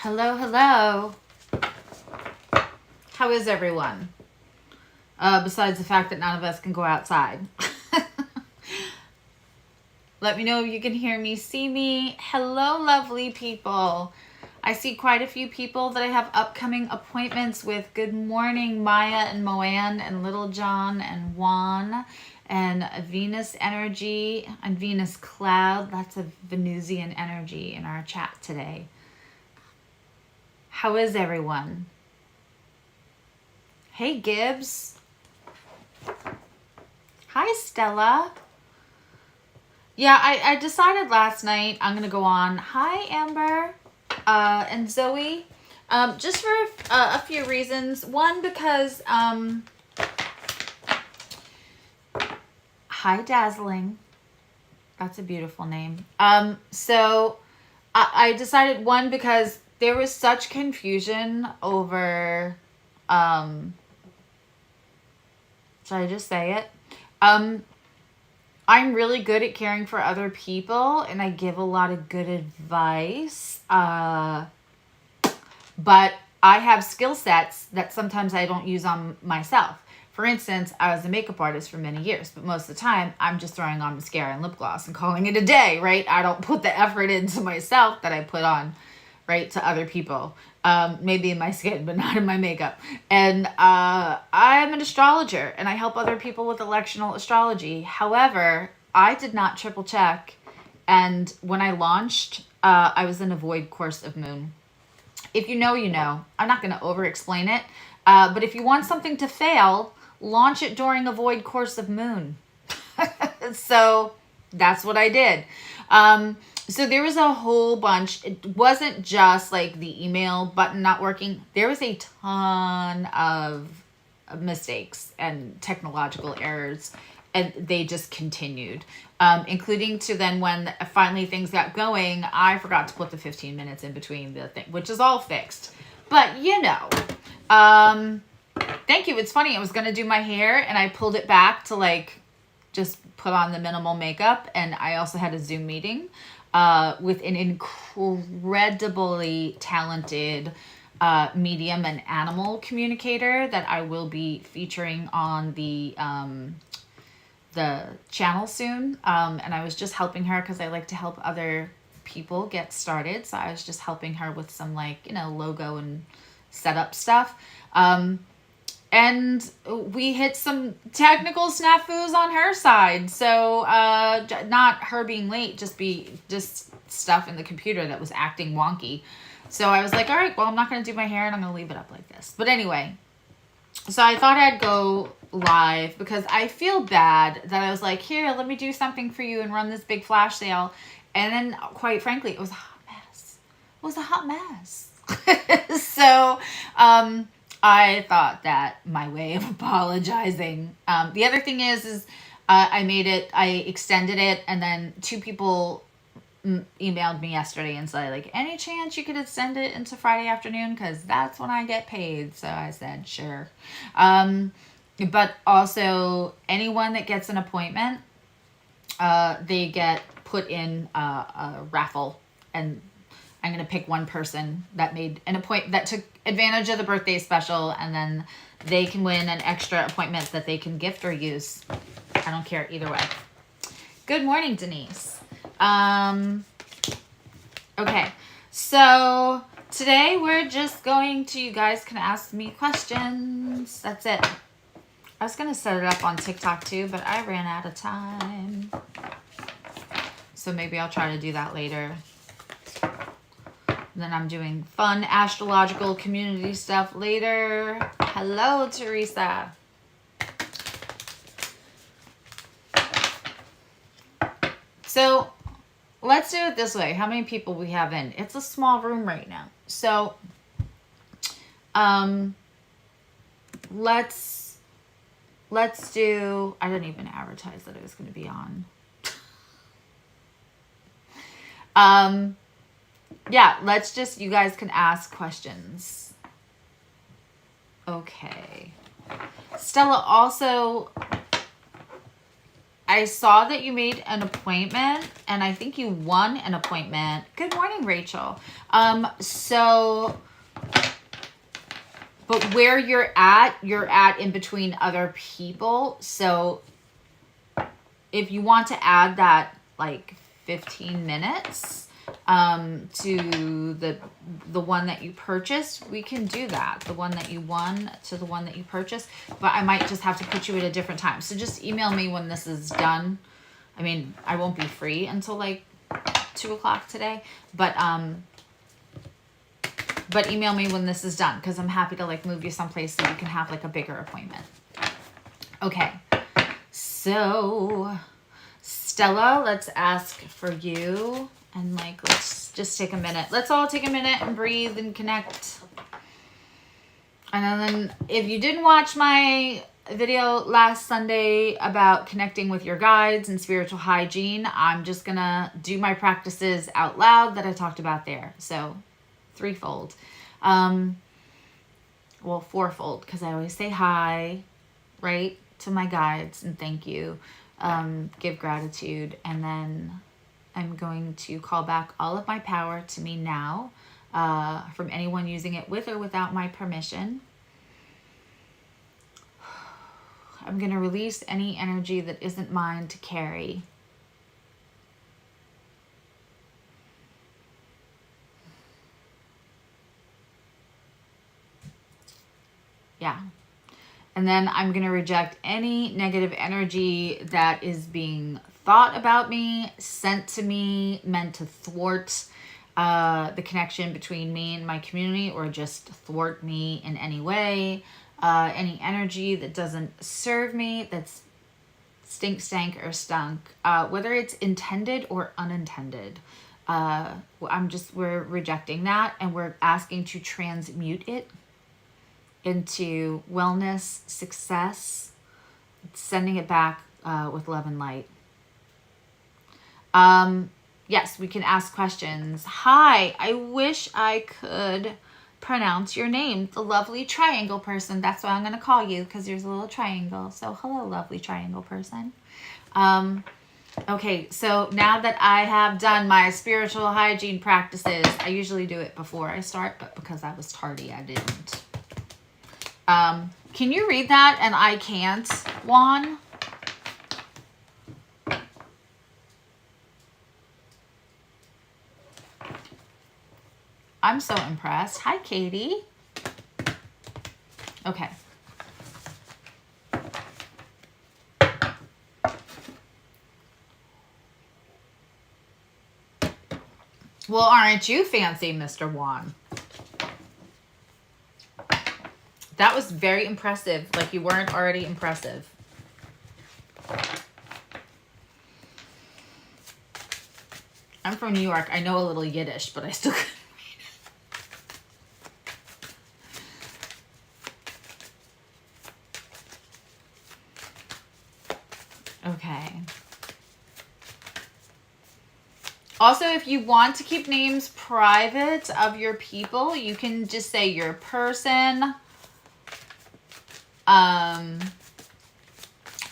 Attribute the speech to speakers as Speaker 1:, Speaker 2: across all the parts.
Speaker 1: Hello, hello. How is everyone? Besides the fact that none of us can go outside. Let me know if you can hear me, see me. Hello, lovely people. I see quite a few people that I have upcoming appointments with. Good morning, Maya and Moanne and Little John and Juan and Venus energy and Venus cloud. That's a Venusian energy in our chat today. How is everyone? Hey, Gibbs. Hi, Stella. Yeah, I decided last night I'm going to go on. Hi, Amber and Zoe. Just for a few reasons. One, because... Hi, Dazzling. That's a beautiful name. So I decided, one, because there was such confusion over... should I just say it? I'm really good at caring for other people and I give a lot of good advice. But I have skill sets that sometimes I don't use on myself. For instance, I was a makeup artist for many years, but most of the time I'm just throwing on mascara and lip gloss and calling it a day, right? I don't put the effort into myself that I put on, right, to other people. Maybe in my skin, but not in my makeup. And I'm an astrologer and I help other people with electional astrology. However, I did not triple check. And when I launched, I was in a void course of moon. If you know, you know. I'm not going to over explain it. But if you want something to fail, launch it during a void course of moon. So that's what I did. So there was a whole bunch. It wasn't just like the email button not working. There was a ton of mistakes and technological errors, and they just continued, including to then when finally things got going, I forgot to put the 15 minutes in between the thing, which is all fixed. But you know, thank you. It's funny. I was going to do my hair and I pulled it back to like just put on the minimal makeup. And I also had a Zoom meeting with an incredibly talented medium and animal communicator that I will be featuring on the channel soon. And I was just helping her because I like to help other people get started. So I was just helping her with some like, you know, logo and setup stuff. And we hit some technical snafus on her side. So, not her being late, just stuff in the computer that was acting wonky. So I was like, all right, well, I'm not going to do my hair and I'm going to leave it up like this. But anyway, so I thought I'd go live because I feel bad that I was like, here, let me do something for you and run this big flash sale. And then quite frankly, it was a hot mess. It was a hot mess. So, I thought that my way of apologizing. The other thing is I extended it, and then 2 people emailed me yesterday and said, like, any chance you could extend it into Friday afternoon? Because that's when I get paid. So I said, sure. But also, anyone that gets an appointment, they get put in a raffle, and I'm going to pick one person that made an appointment, that took advantage of the birthday special, and then they can win an extra appointment that they can gift or use. I don't care either way. Good morning, Denise. Okay, so today we're just going to, you guys can ask me questions. That's it. I was going to set it up on TikTok too, but I ran out of time. So maybe I'll try to do that later. Then I'm doing fun astrological community stuff later. Hello, Teresa. So let's do it this way. How many people we have in? It's a small room right now. So let's do, I didn't even advertise that it was going to be on. Yeah, let's just, you guys can ask questions. Okay. Stella also I saw that you made an appointment, and I think you won an appointment. Good morning, Rachel. So, but where you're at in between other people. So if you want to add that like 15 minutes to the one that you purchased, we can do that. The one that you won to the one that you purchased, but I might just have to put you at a different time. So just email me when this is done. I mean, I won't be free until like 2 o'clock today, but email me when this is done, because I'm happy to like move you someplace so you can have like a bigger appointment. Okay, so Stella, let's ask for you. And like, let's just take a minute. Let's all take a minute and breathe and connect. And then if you didn't watch my video last Sunday about connecting with your guides and spiritual hygiene, I'm just gonna do my practices out loud that I talked about there. So threefold. Well, fourfold, because I always say hi, right, to my guides and thank you. Give gratitude, and then I'm going to call back all of my power to me now from anyone using it with or without my permission. I'm going to release any energy that isn't mine to carry. Yeah. And then I'm going to reject any negative energy that is being thought about me, sent to me, meant to thwart the connection between me and my community, or just thwart me in any way. Any energy that doesn't serve me, that's stink, stank, or stunk, whether it's intended or unintended. We're rejecting that, and we're asking to transmute it into wellness, success, sending it back with love and light. Yes, we can ask questions. Hi, I wish I could pronounce your name, the lovely triangle person. That's why I'm going to call you, because there's a little triangle. So hello, lovely triangle person. Okay, so now that I have done my spiritual hygiene practices, I usually do it before I start, but because I was tardy, I didn't. Can you read that and I can't, Juan? I'm so impressed. Hi, Katie. Okay. Well, aren't you fancy, Mr. Juan? That was very impressive. Like you weren't already impressive. I'm from New York. I know a little Yiddish, but I still couldn't read it. Okay. Also, if you want to keep names private of your people, you can just say your person.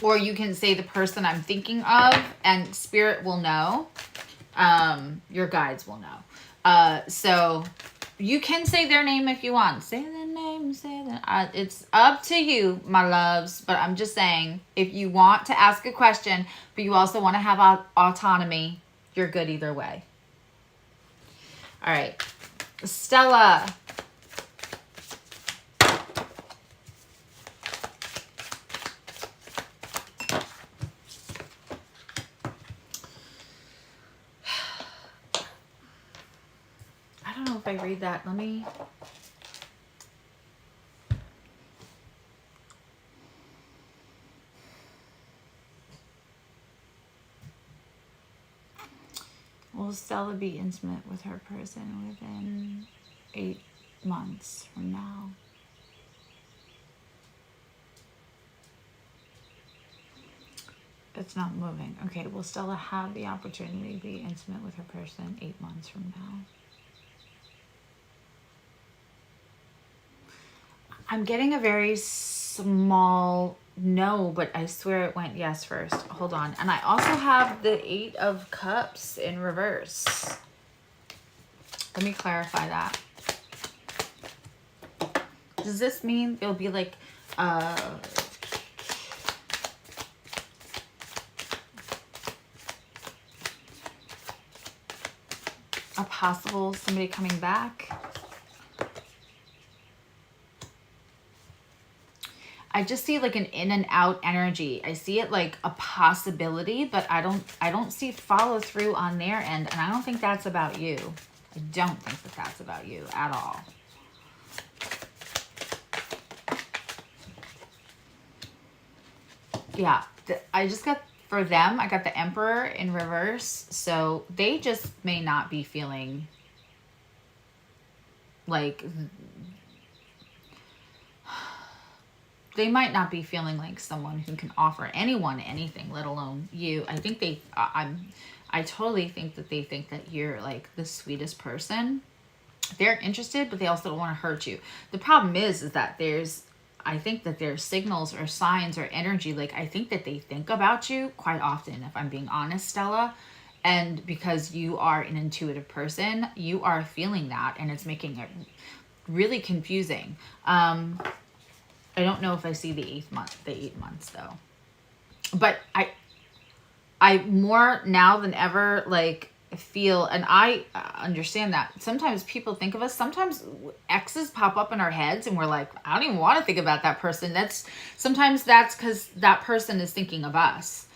Speaker 1: Or you can say the person I'm thinking of, and spirit will know. Your guides will know. So you can say their name if you want. Say their name, it's up to you, my loves. But I'm just saying, if you want to ask a question, but you also want to have autonomy, you're good either way. All right. Stella. I don't know if I read that. Let me... Will Stella be intimate with her person within 8 months from now? It's not moving. Okay, will Stella have the opportunity to be intimate with her person 8 months from now? I'm getting a very small no, but I swear it went yes first. Hold on. And I also have the 8 of Cups in reverse. Let me clarify that. Does this mean there'll be like a possible somebody coming back? I just see like an in and out energy. I see it like a possibility, but I don't see follow through on their end, and I don't think that's about you. I don't think that that's about you at all. Yeah, I just got, for them, I got the Emperor in reverse, so they just may not be feeling like, they might not be feeling like someone who can offer anyone anything, let alone you. I think I totally think that they think that you're like the sweetest person. They're interested, but they also don't want to hurt you. The problem is that I think that there's signals or signs or energy. Like, I think that they think about you quite often, if I'm being honest, Stella. And because you are an intuitive person, you are feeling that, and it's making it really confusing. I don't know if I see the 8 months though. But I more now than ever, like, feel, and I understand that sometimes people think of us, sometimes exes pop up in our heads and we're like, I don't even want to think about that person. Sometimes that's because that person is thinking of us.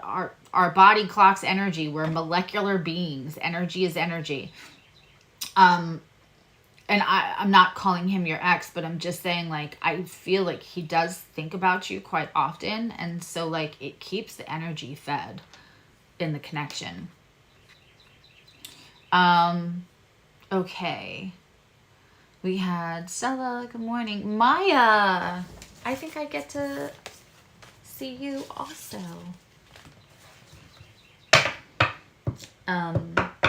Speaker 1: Our body clocks energy. We're molecular beings. Energy is energy. And I'm not calling him your ex, but I'm just saying, like, I feel like he does think about you quite often. And so, like, it keeps the energy fed in the connection. Okay. We had Stella, good morning. Maya, I think I get to see you also.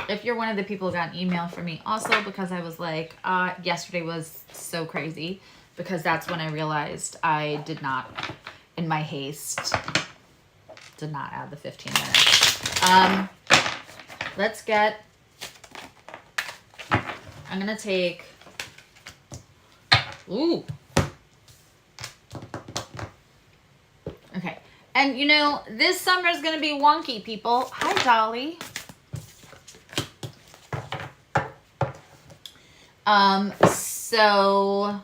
Speaker 1: If you're one of the people who got an email from me also, because I was like, yesterday was so crazy, because that's when I realized I did not, in my haste, did not add the 15 minutes. Let's get, I'm going to take, ooh. Okay. And you know, this summer is going to be wonky, people. Hi, Dolly. So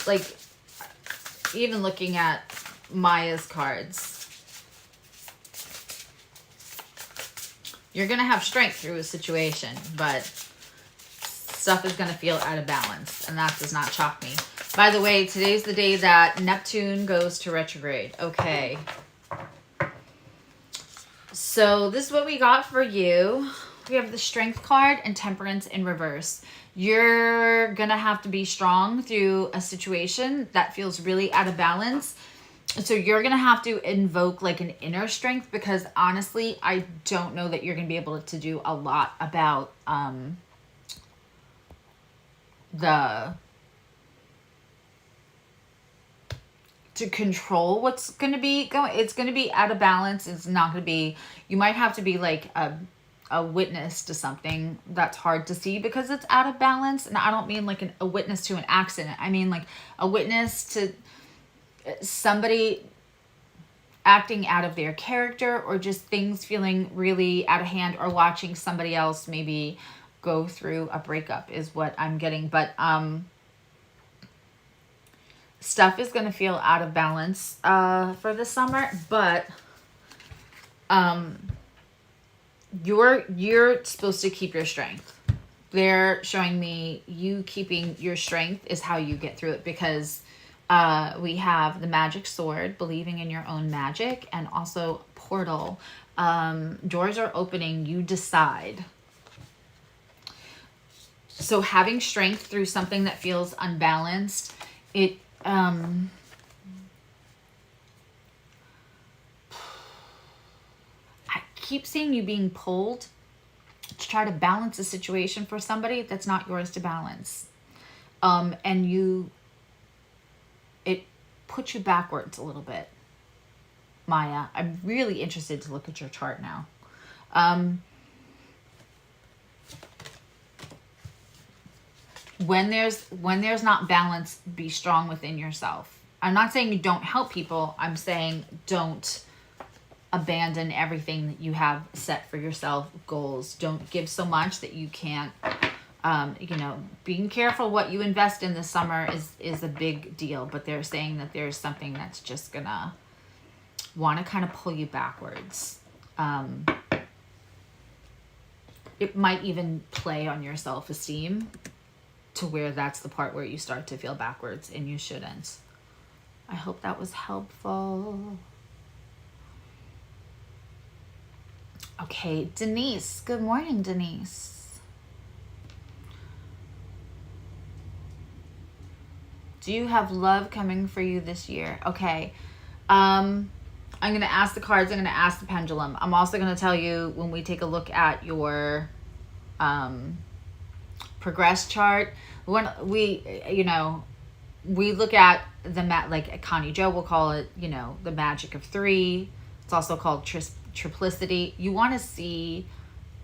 Speaker 1: like, even looking at Maya's cards, you're going to have strength through a situation, but stuff is going to feel out of balance, and that does not shock me. By the way, today's the day that Neptune goes to retrograde. Okay. So this is what we got for you. We have the Strength card and Temperance in reverse. You're going to have to be strong through a situation that feels really out of balance. So you're going to have to invoke like an inner strength, because honestly, I don't know that you're going to be able to do a lot about to control what's going to be going. It's going to be out of balance. It's not going to be, you might have to be like a witness to something that's hard to see because it's out of balance. And I don't mean like a witness to an accident. I mean like a witness to somebody acting out of their character, or just things feeling really out of hand, or watching somebody else maybe go through a breakup is what I'm getting. But stuff is going to feel out of balance for the summer, but you're supposed to keep your strength. They're showing me you keeping your strength is how you get through it, because we have the magic sword, believing in your own magic, and also portal. Doors are opening, you decide. So having strength through something that feels unbalanced, I keep seeing you being pulled to to try to balance a situation for somebody that's not yours to balance. And it puts you backwards a little bit. Maya, I'm really interested to look at your chart now. When there's not balance, be strong within yourself. I'm not saying you don't help people. I'm saying don't abandon everything that you have set for yourself, goals. Don't give so much that you can't, being careful what you invest in this summer is a big deal. But they're saying that there's something that's just gonna want to kind of pull you backwards. It might even play on your self-esteem to where that's the part where you start to feel backwards, and you shouldn't. I hope that was helpful. Okay, Denise. Good morning, Denise. Do you have love coming for you this year? Okay. I'm going to ask the cards. I'm going to ask the pendulum. I'm also going to tell you when we take a look at your progress chart. When we look at the like Connie Joe will call it, the magic of 3. It's also called triplicity. You want to see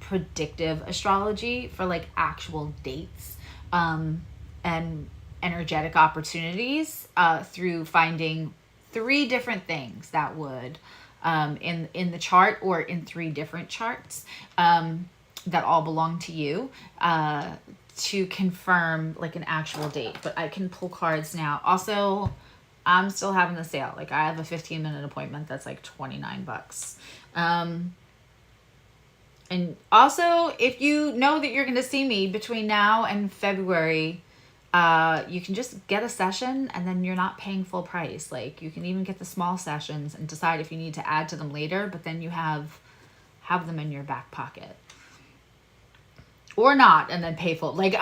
Speaker 1: predictive astrology for like actual dates and energetic opportunities through finding 3 different things that would in the chart or in 3 different charts that all belong to you to confirm like an actual date. But I can pull cards now. Also, I'm still having the sale. Like I have a 15-minute appointment that's like $29. And also, if you know that you're going to see me between now and February, you can just get a session and then you're not paying full price. Like you can even get the small sessions and decide if you need to add to them later, but then you have them in your back pocket. Or not, and then pay full. Like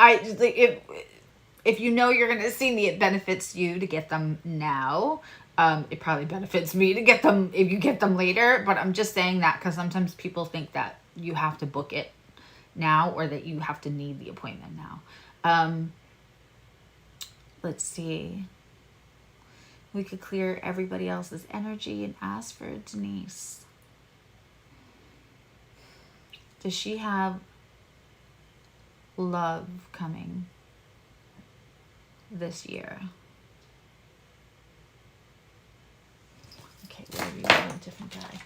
Speaker 1: if you know you're going to see me, it benefits you to get them now. It probably benefits me to get them if you get them later. But I'm just saying that because sometimes people think that you have to book it now or that you have to need the appointment now. Let's see. We could clear everybody else's energy and ask for Denise. Does she have love coming this year? Okay, whatever you want, a different guy.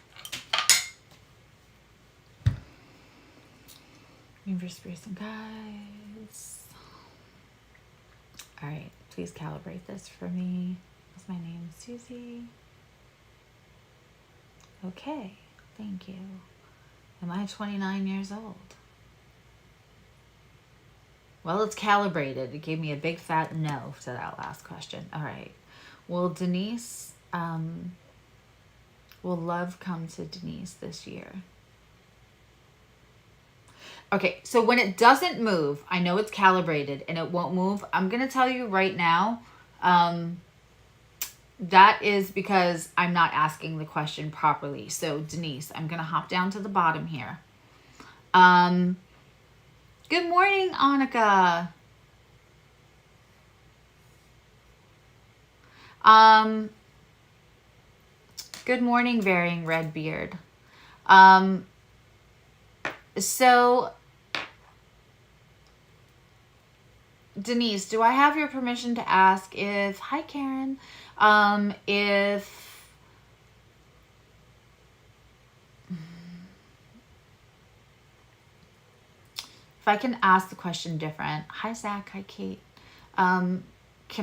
Speaker 1: Universe, spirits, and guides. All right, please calibrate this for me. What's my name? Suzzy. Okay, thank you. Am I 29 years old? Well, it's calibrated. It gave me a big fat no to that last question. All right. Will Denise, will love come to Denise this year? Okay, so when it doesn't move, I know it's calibrated and it won't move. I'm going to tell you right now, that is because I'm not asking the question properly. So Denise, I'm going to hop down to the bottom here. Good morning, Annika. Good morning, Varying Red Beard. So, Denise, do I have your permission to ask if, hi Karen, if I can ask the question different. Hi Zach, hi Kate. Can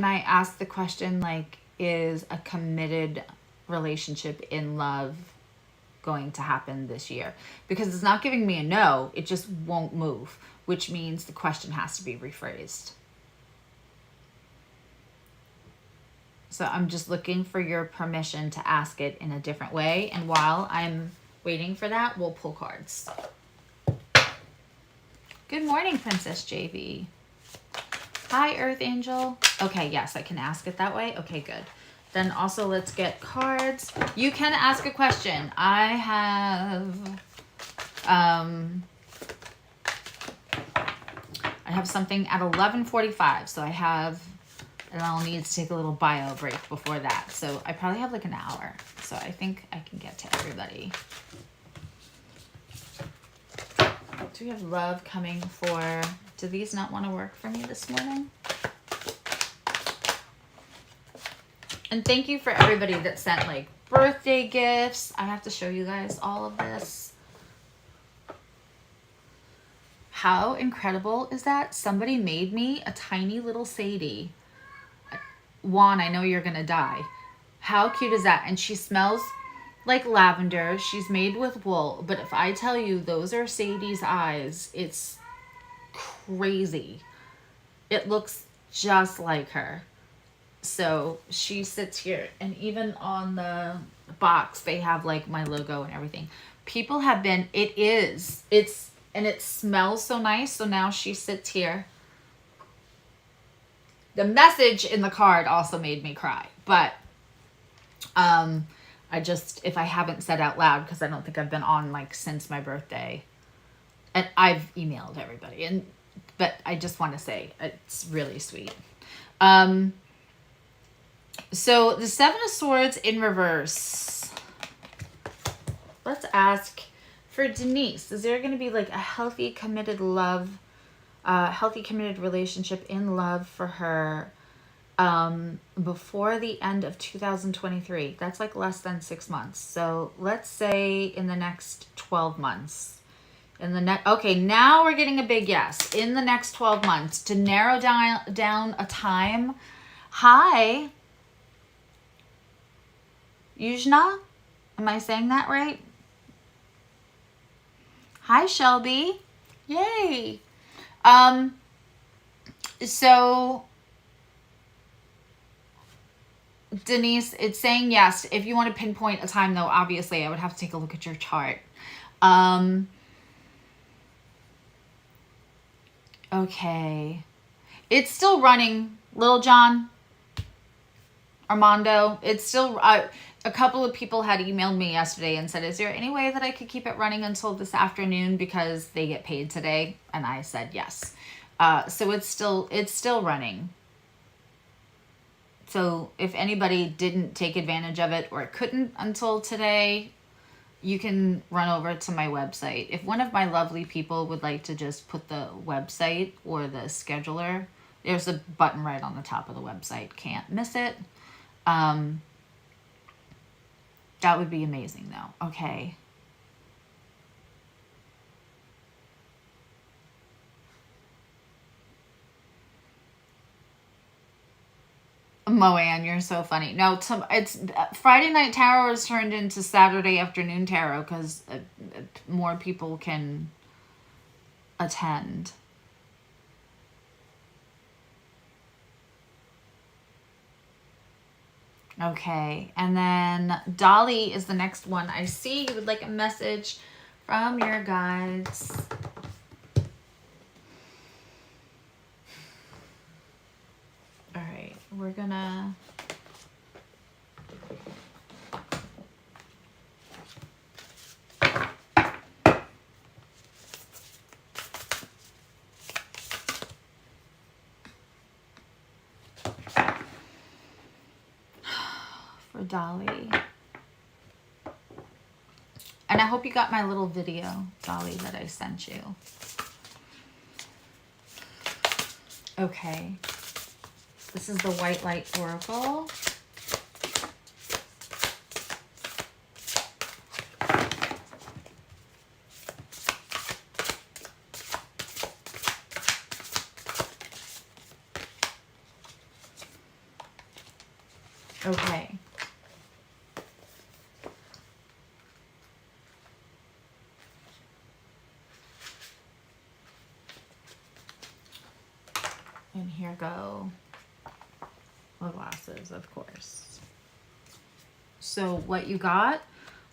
Speaker 1: I ask the question like, is a committed relationship in love going to happen this year? Because it's not giving me a no, it just won't move, which means the question has to be rephrased. So I'm just looking for your permission to ask it in a different way. And while I'm waiting for that, we'll pull cards. Good morning, Princess JV. Hi, Earth Angel. Okay, yes, I can ask it that way. Okay, good. Then also let's get cards. You can ask a question. I have have something at 11:45, so I have, and I'll need to take a little bio break before that. So I probably have like an hour. So I think I can get to everybody. Do we have love coming for, do these not want to work for me this morning? And thank you for everybody that sent like birthday gifts. I have to show you guys all of this. How incredible is that? Somebody made me a tiny little Sadie. Juan, I know you're going to die. How cute is that? And she smells like lavender. She's made with wool. But if I tell you those are Sadie's eyes, it's crazy. It looks just like her. So she sits here, and even on the box they have like my logo and everything. People have been, and it smells so nice. So now she sits here. The message in the card also made me cry, but I just, if I haven't said out loud, because I don't think I've been on like since my birthday, and I've emailed everybody, but I just want to say it's really sweet. So the Seven of Swords in reverse. Let's ask for Denise. Is there going to be like a healthy, committed love, healthy, committed relationship in love for her before the end of 2023? That's like less than 6 months. So let's say in the next 12 months. Okay, now we're getting a big yes. In the next 12 months, to narrow down a time. Hi, Yujna, am I saying that right? Hi, Shelby. Yay. So Denise, it's saying yes. If you want to pinpoint a time, though, obviously I would have to take a look at your chart. Okay. It's still running, Little John, Armando. It's still, a couple of people had emailed me yesterday and said, is there any way that I could keep it running until this afternoon because they get paid today? And I said yes. So it's still running. So if anybody didn't take advantage of it or couldn't until today, you can run over to my website. If one of my lovely people would like to just put the website or the scheduler, there's a button right on the top of the website. Can't miss it. That would be amazing though. Okay. Moanne, you're so funny. No, it's Friday night tarot is turned into Saturday afternoon tarot because more people can attend. Okay, and then Dolly is the next one. I see you would like a message from your guides. All right, we're gonna... for Dolly. And I hope you got my little video, Dolly, that I sent you. Okay. This is the White Light Oracle. Okay. And here go the glasses, of course. So what you got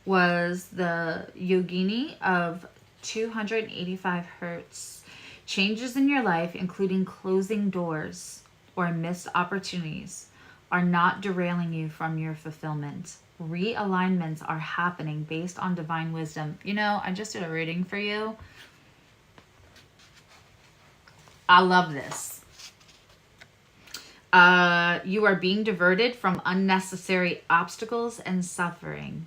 Speaker 1: was the Yogini of 285 hertz. Changes in your life, including closing doors or missed opportunities, are not derailing you from your fulfillment. Realignments are happening based on divine wisdom. You know, I just did a reading for you. I love this. You are being diverted from unnecessary obstacles and suffering.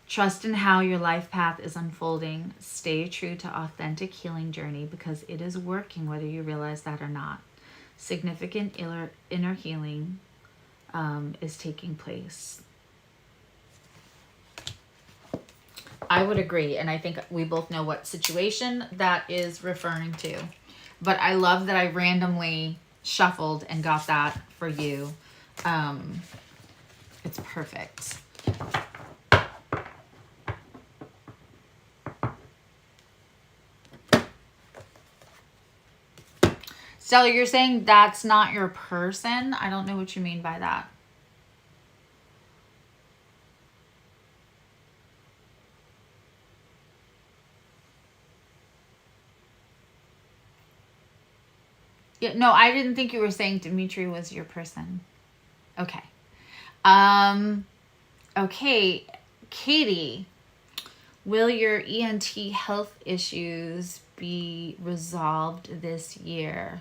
Speaker 1: Trust in how your life path is unfolding. Stay true to authentic healing journey because it is working whether you realize that or not. Significant inner healing is taking place. I would agree, and I think we both know what situation that is referring to. But I love that I randomly shuffled and got that for you. It's perfect. Stella, you're saying that's not your person? I don't know what you mean by that. Yeah, no, I didn't think you were saying Dimitri was your person. Okay. Okay, Katie, will your ENT health issues be resolved this year?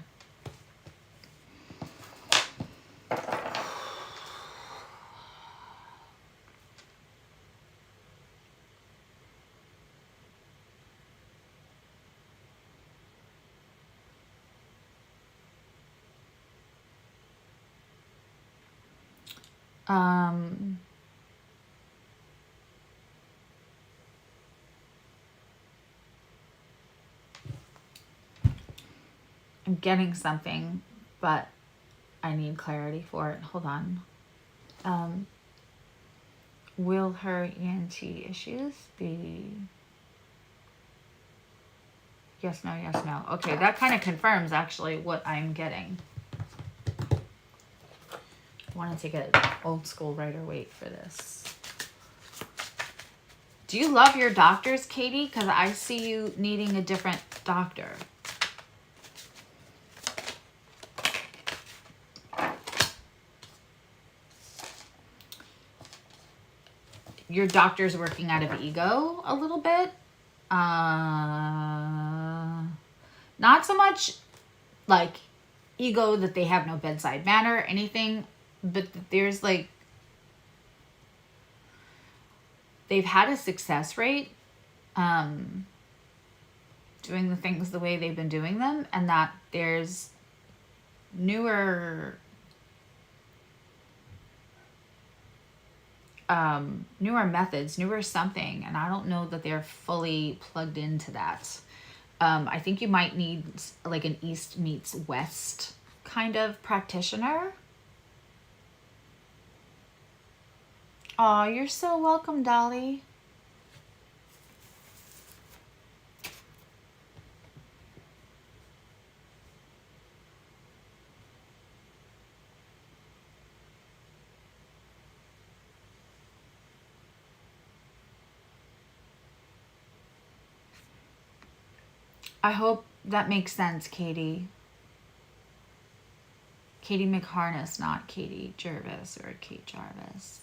Speaker 1: I'm getting something, but I need clarity for it. Hold on. Will her ENT issues be... Yes, no, yes, no. Okay, that kind of confirms actually what I'm getting. I want to take an old school Rider-Waite for this. Do you love your doctors, Katie? Because I see you needing a different doctor. Your doctor's working out of ego a little bit. Not so much like ego that they have no bedside manner or anything, but there's like, they've had a success rate doing the things the way they've been doing them, and that there's newer methods, newer something, and I don't know that they're fully plugged into that. I think you might need like an East meets West kind of practitioner. Oh, you're so welcome, Dolly. I hope that makes sense, Katie. Katie McHarness, not Katie Jervis or Kate Jarvis.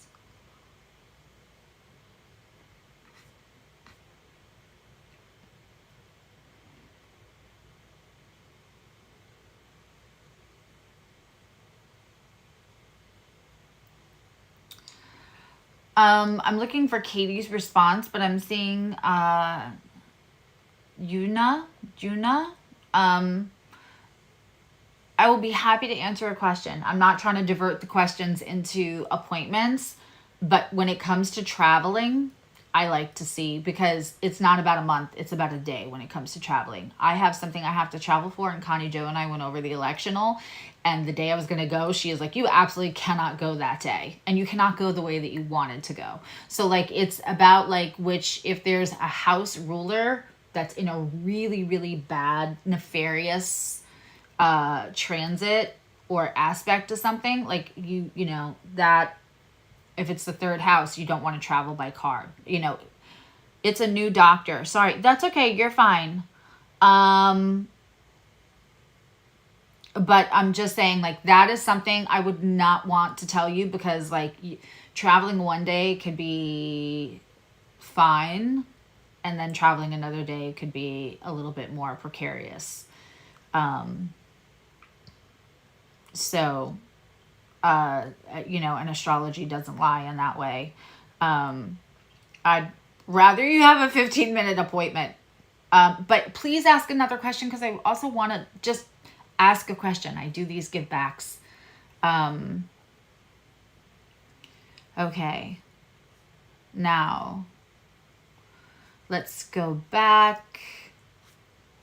Speaker 1: I'm looking for Katie's response, but I'm seeing Juna. I will be happy to answer a question. I'm not trying to divert the questions into appointments, but when it comes to traveling, I like to see, because it's not about a month, it's about a day when it comes to traveling. I have something I have to travel for, and Connie Jo and I went over the electional, and the day I was going to go, she is like, you absolutely cannot go that day, and you cannot go the way that you wanted to go. So like, it's about like, which, if there's a house ruler that's in a really, really bad, nefarious transit or aspect to something, like you know, that if it's the third house, you don't want to travel by car. You know, it's a new doctor. Sorry, that's okay. You're fine. But I'm just saying, like, that is something I would not want to tell you, because like traveling one day could be fine, and then traveling another day could be a little bit more precarious. So, you know, and astrology doesn't lie in that way. I'd rather you have a 15-minute appointment. But please ask another question, because I also want to just ask a question. I do these give backs. Okay. Now, let's go back.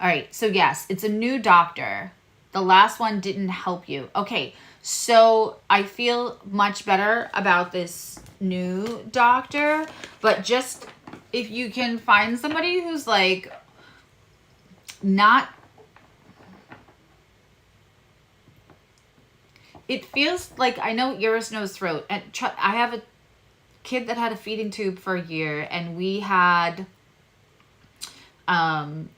Speaker 1: All right. So yes, it's a new doctor. The last one didn't help you. Okay. So I feel much better about this new doctor, but just if you can find somebody who's like not, it feels like, I know ears, nose, throat, and I have a kid that had a feeding tube for a year, and we had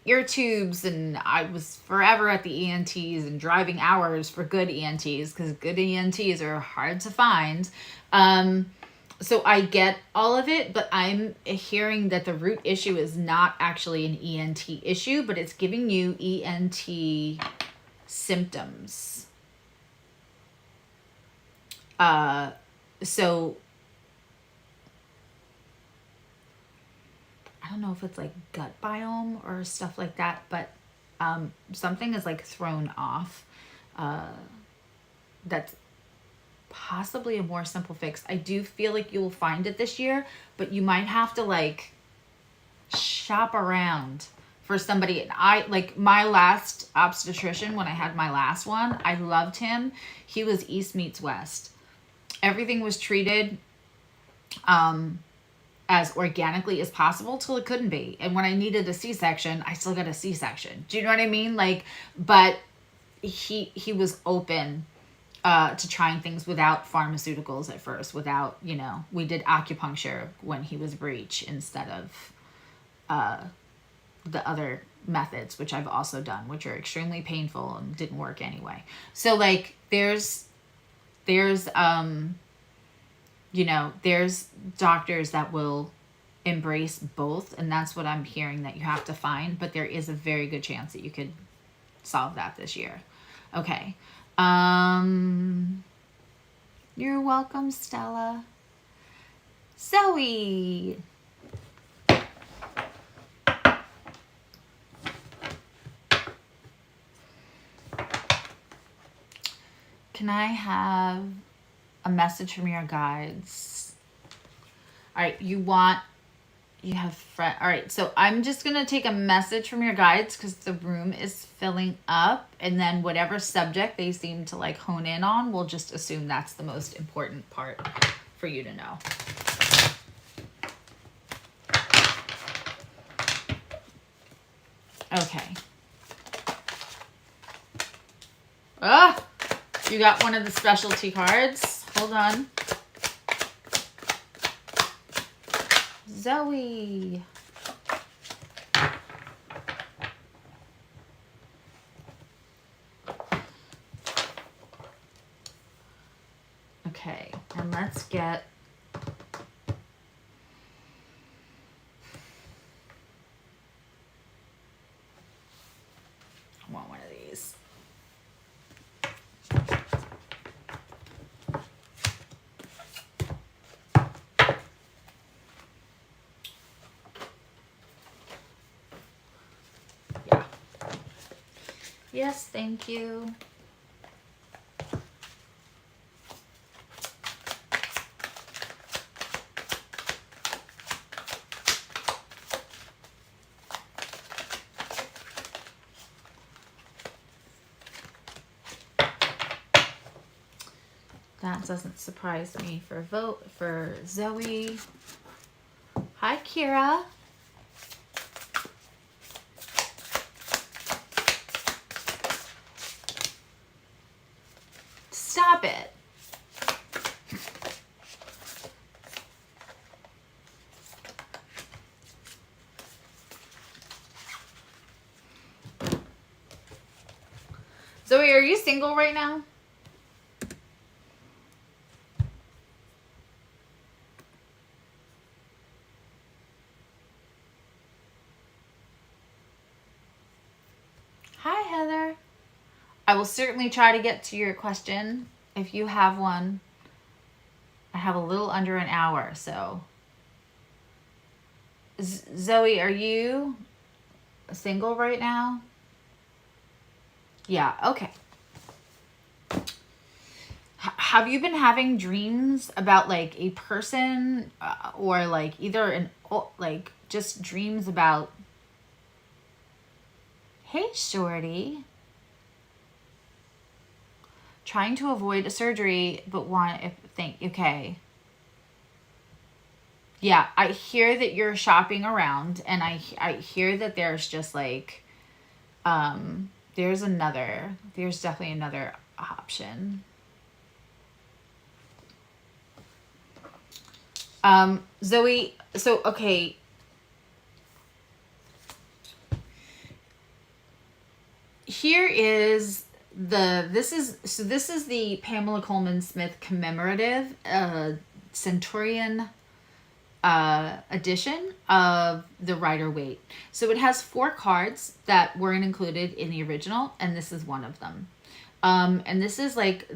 Speaker 1: ear tubes, and I was forever at the ENTs and driving hours for good ENTs, because good ENTs are hard to find. So I get all of it, but I'm hearing that the root issue is not actually an ENT issue, but it's giving you ENT symptoms. So I don't know if it's like gut biome or stuff like that, but something is like thrown off. That's possibly a more simple fix. I do feel like you will find it this year, but you might have to like shop around for somebody. And I, like my last obstetrician, when I had my last one, I loved him. He was East meets West. Everything was treated as organically as possible till it couldn't be. And when I needed a C-section, I still got a C-section. Do you know what I mean? Like, but he was open to trying things without pharmaceuticals at first, without, you know, we did acupuncture when he was breech instead of the other methods, which I've also done, which are extremely painful and didn't work anyway. So like there's you know, there's doctors that will embrace both, and that's what I'm hearing that you have to find, but there is a very good chance that you could solve that this year. Okay. You're welcome, Stella. Zoe. Can I have a message from your guides? All right, you have friend. All right, so I'm just gonna take a message from your guides because the room is filling up, and then whatever subject they seem to like hone in on, we'll just assume that's the most important part for you to know. Okay. Ah, you got one of the specialty cards. Hold on. Zoe. Okay, and let's get I want one of these. Yeah. Yes, thank you. That doesn't surprise me for vote for Zoe. Hi, Kira. Stop it. Zoe, are you single right now? Hi, Heather. I will certainly try to get to your question if you have one. I have a little under an hour, so. Zoe, are you single right now? Yeah, okay. Have you been having dreams about like a person or like either like just dreams about, hey, shorty, trying to avoid a surgery, but okay. Yeah, I hear that you're shopping around, and I hear that there's just like, there's definitely another option. Zoe, so, okay. Here is this is the Pamela Coleman Smith commemorative, Centurion, edition of the Rider-Waite. So it has 4 cards that weren't included in the original, and this is one of them. And this is like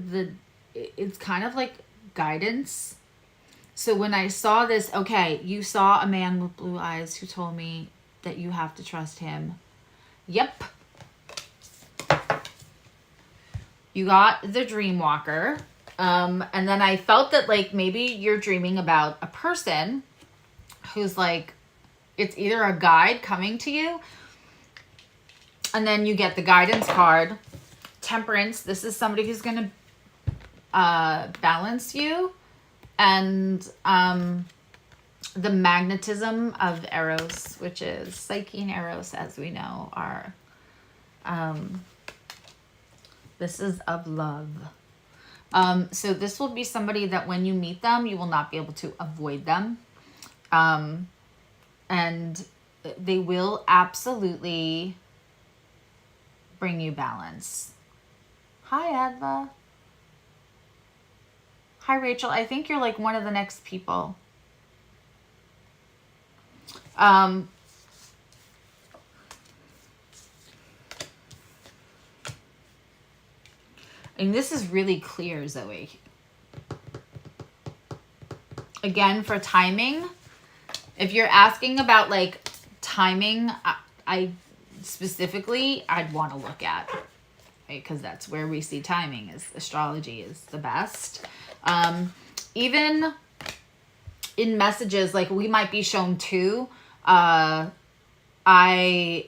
Speaker 1: it's kind of like guidance. So when I saw this, okay, you saw a man with blue eyes who told me that you have to trust him. Yep. You got the Dream Walker. And then I felt that like maybe you're dreaming about a person who's like, it's either a guide coming to you, and then you get the guidance card, Temperance. This is somebody who's going to balance you. And the magnetism of Eros, which is Psyche and Eros, as we know, are this is of love. So this will be somebody that when you meet them, you will not be able to avoid them. And they will absolutely bring you balance. Hi, Adva. Hi, Rachel. I think you're like one of the next people. And this is really clear, Zoe. Again, for timing, if you're asking about like timing, I specifically, I'd want to look at, right? Because that's where we see timing, is astrology is the best. Even in messages, like we might be shown 2. I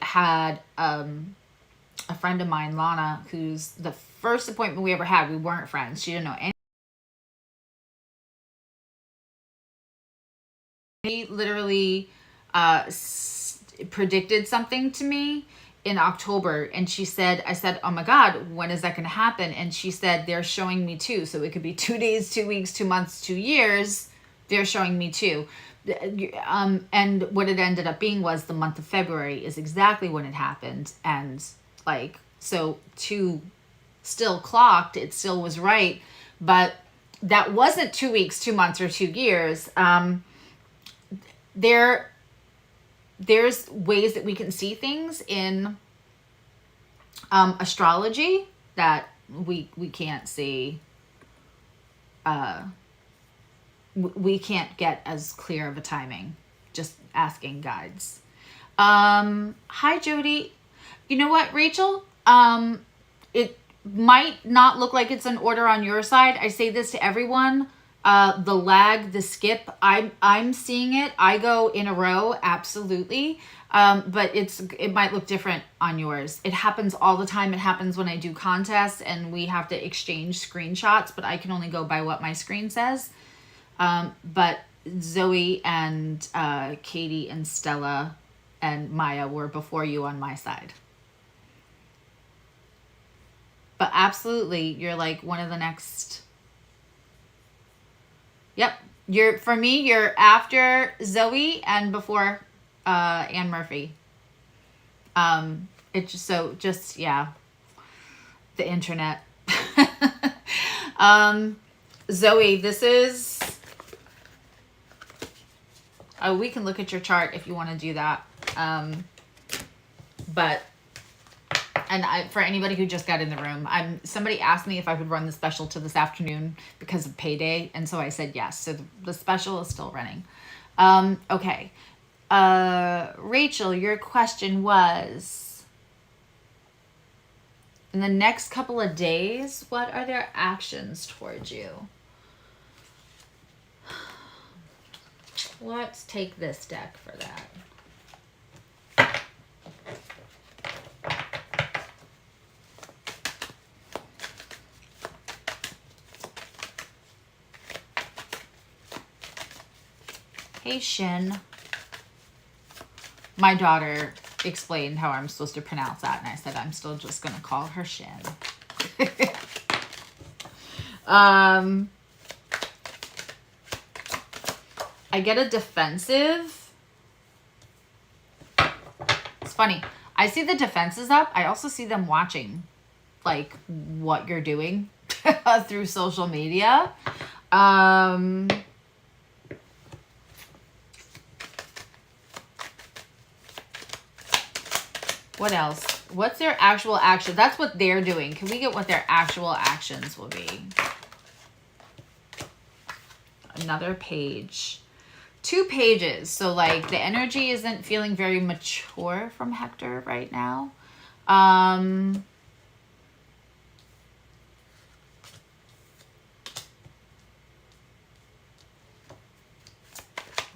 Speaker 1: had a friend of mine, Lana, who's the first appointment we ever had, we weren't friends. She didn't know anything. He literally predicted something to me in October, and she said, I said, oh my God, when is that going to happen? And she said, they're showing me 2. So it could be 2 days, 2 weeks, 2 months, 2 years. They're showing me 2. And what it ended up being was the month of February is exactly when it happened. And like, so 2 still clocked, it still was right. But that wasn't 2 weeks, 2 months, or 2 years. There's ways that we can see things in astrology that we can't see. We can't get as clear of a timing. Just asking guides. Hi, Jody. You know what, Rachel? It might not look like it's in order on your side. I say this to everyone. The lag, the skip, I'm seeing it. I go in a row, absolutely. But it might look different on yours. It happens all the time. It happens when I do contests and we have to exchange screenshots, but I can only go by what my screen says. But Zoe and Katie and Stella and Maya were before you on my side. But absolutely, you're like one of the next. Yep. For me, you're after Zoe and before Anne Murphy. It's just yeah. The internet. Zoe, this is we can look at your chart if you want to do that. But And for anybody who just got in the room, somebody asked me if I would run the special to this afternoon because of payday, and so I said yes. So the special is still running. Okay. Rachel, your question was, in the next couple of days, what are their actions towards you? Let's take this deck for that. Hey, Shin. My daughter explained how I'm supposed to pronounce that, and I said I'm still just going to call her Shin. I get a defensive. It's funny. I see the defenses up. I also see them watching, like, what you're doing through social media. What else? What's their actual action? That's what they're doing. Can we get what their actual actions will be? Another page. 2 pages. So, like, the energy isn't feeling very mature from Hector right now.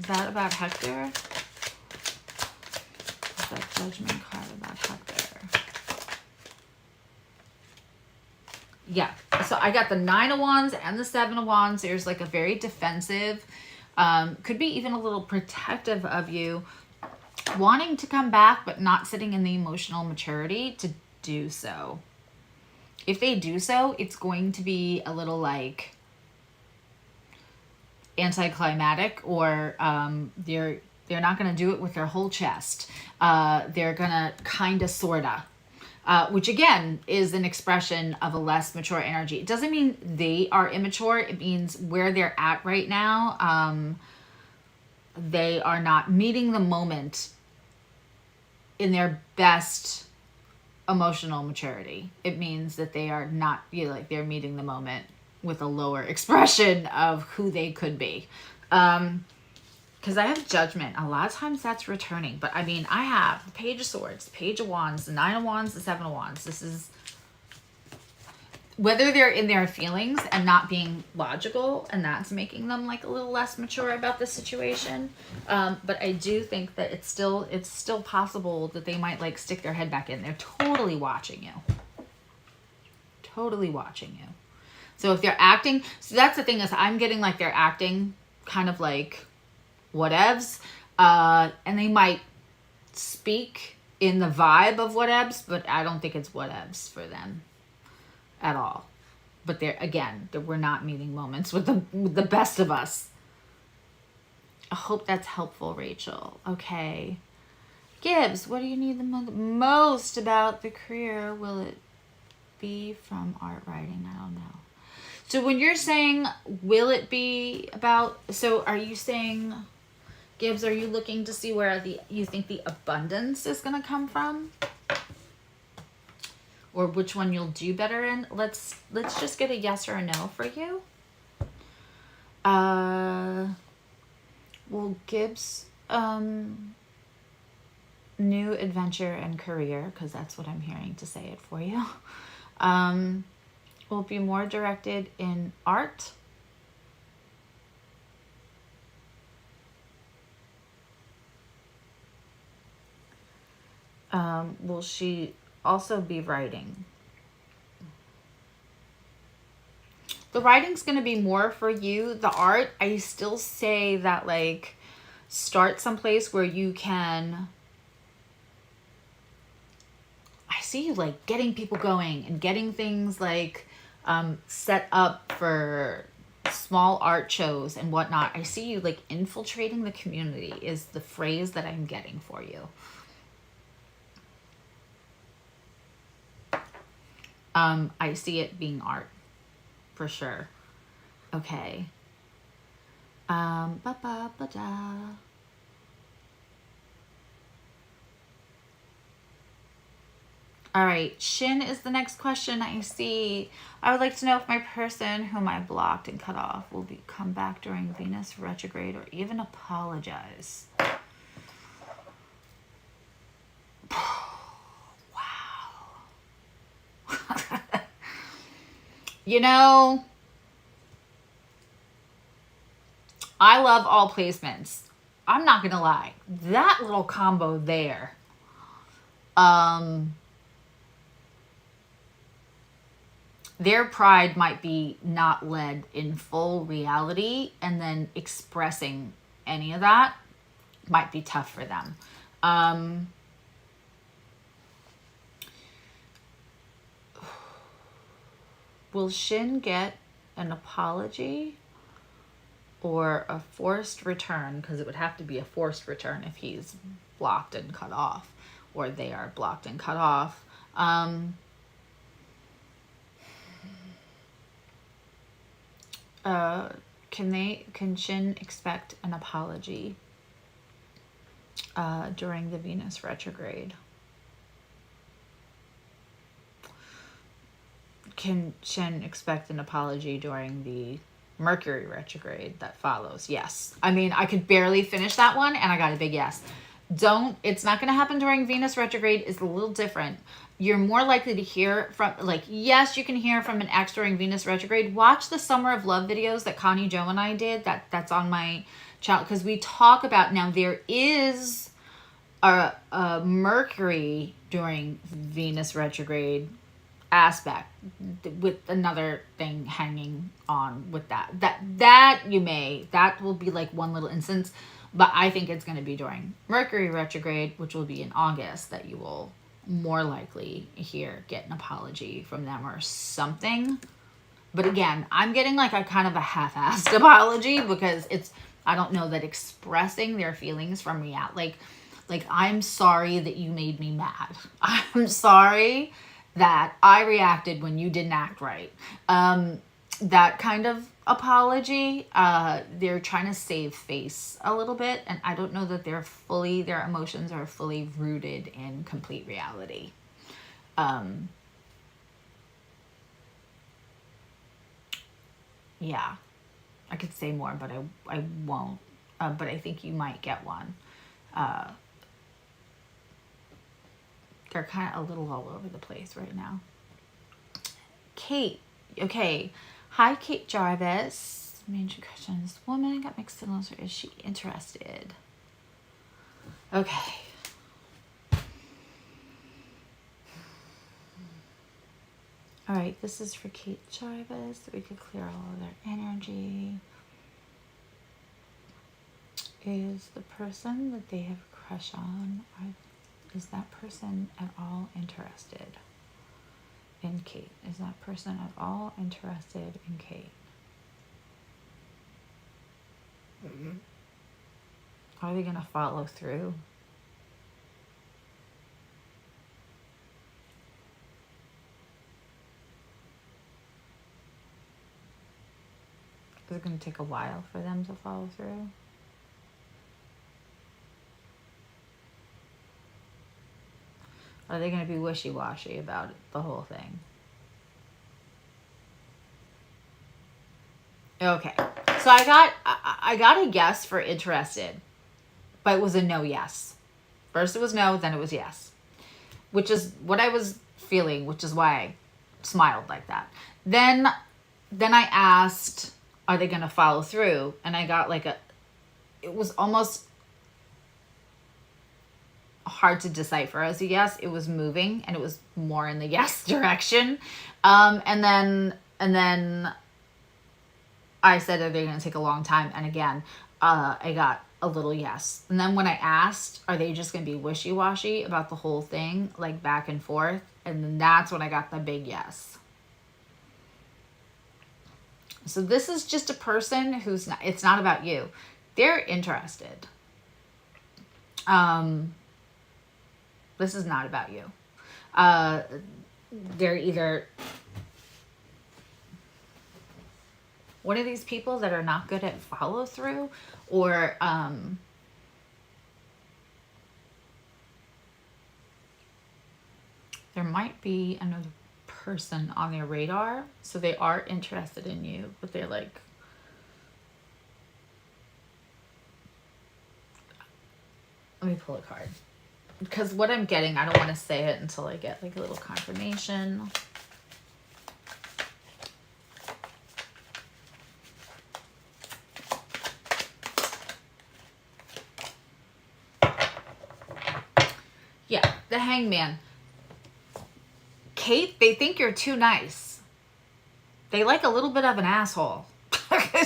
Speaker 1: Is that about Hector? That judgment card about Hector. Yeah, so I got the 9 of Wands and the 7 of Wands. There's like a very defensive, could be even a little protective of you, wanting to come back but not sitting in the emotional maturity to do so. If they do so, it's going to be a little like anticlimactic, or they're not going to do it with their whole chest. They're going to kind of, sort of, which again is an expression of a less mature energy. It doesn't mean they are immature. It means where they're at right now, they are not meeting the moment in their best emotional maturity. It means that they are not, like they're meeting the moment with a lower expression of who they could be. Because I have Judgment. A lot of times that's returning. But I mean, I have the Page of Swords, the Page of Wands, the 9 of Wands, the 7 of Wands. This is whether they're in their feelings and not being logical, and that's making them like a little less mature about the situation. But I do think that it's still possible that they might like stick their head back in. They're totally watching you. Totally watching you. So if they're acting, so that's the thing, is I'm getting like they're acting kind of like whatevs, and they might speak in the vibe of whatevs, but I don't think it's whatevs for them at all. But we're not meeting moments with the best of us. I hope that's helpful, Rachel. Okay, Gibbs, what do you need the most about the career? Will it be from art writing? I don't know. So when you're saying will it be about, so are you saying, Gibbs, are you looking to see where you think the abundance is going to come from? Or which one you'll do better in? Let's just get a yes or a no for you. Well, Gibbs, new adventure and career, because that's what I'm hearing to say it for you. Will be more directed in art. Will she also be writing? The writing's going to be more for you. The art, I still say that, like, start someplace where you can, I see you like getting people going and getting things like set up for small art shows and whatnot. I see you like infiltrating the community is the phrase that I'm getting for you. I see it being art for sure. Okay. Ba-ba-ba-da. All right, Shin is the next question I see. I would like to know if my person whom I blocked and cut off will come back during Venus retrograde or even apologize. Wow. You know, I love all placements. I'm not going to lie. That little combo there, their pride might be not led in full reality, and then expressing any of that might be tough for them. Will Shin get an apology or a forced return? Because it would have to be a forced return if he's blocked and cut off, or they are blocked and cut off. Can Shin expect an apology during the Venus retrograde? Can Shin expect an apology during the Mercury retrograde that follows? Yes. I mean, I could barely finish that one and I got a big yes. It's not going to happen during Venus retrograde. It's a little different. You're more likely to hear from, like, yes, you can hear from an ex during Venus retrograde. Watch the Summer of Love videos that Connie Joe and I did. That's on my channel, because we talk about, now there is a Mercury during Venus retrograde aspect with another thing hanging on with that will be like one little instance, but I think it's going to be during Mercury retrograde, which will be in August, that you will more likely get an apology from them or something. But again, I'm getting like a kind of a half-assed apology, because I don't know that expressing their feelings from me out, like I'm sorry that you made me mad. I'm sorry that I reacted when you didn't act right. That kind of apology, they're trying to save face a little bit, and I don't know that their emotions are fully rooted in complete reality. Yeah, I could say more, but I won't. But I think you might get one. They're kind of a little all over the place right now. Kate. Okay. Hi, Kate Jarvis. Major question. This woman got mixed signals, or is she interested? Okay. All right. This is for Kate Jarvis. So we could clear all of their energy. Is the person that they have a crush on, is that person at all interested in Kate? Is that person at all interested in Kate? Mm-hmm. Are they going to follow through? Is it going to take a while for them to follow through? Are they going to be wishy-washy about it, the whole thing? Okay. So I got a yes for interested, but it was a no yes. First it was no, then it was yes. Which is what I was feeling, which is why I smiled like that. Then I asked, are they going to follow through? And I got like it was almost hard to decipher as a yes. It was moving, and it was more in the yes direction. And then I said, are they going to take a long time? And again, I got a little yes. And then when I asked, are they just going to be wishy-washy about the whole thing, like back and forth? And then that's when I got the big yes. So this is just a person who's not, it's not about you. They're interested. This is not about you. They're either one of these people that are not good at follow through, or there might be another person on their radar. So they are interested in you, but they're like, let me pull a card. Because what I'm getting, I don't want to say it until I get like a little confirmation. Yeah, the Hangman. Kate, they think you're too nice. They like a little bit of an asshole.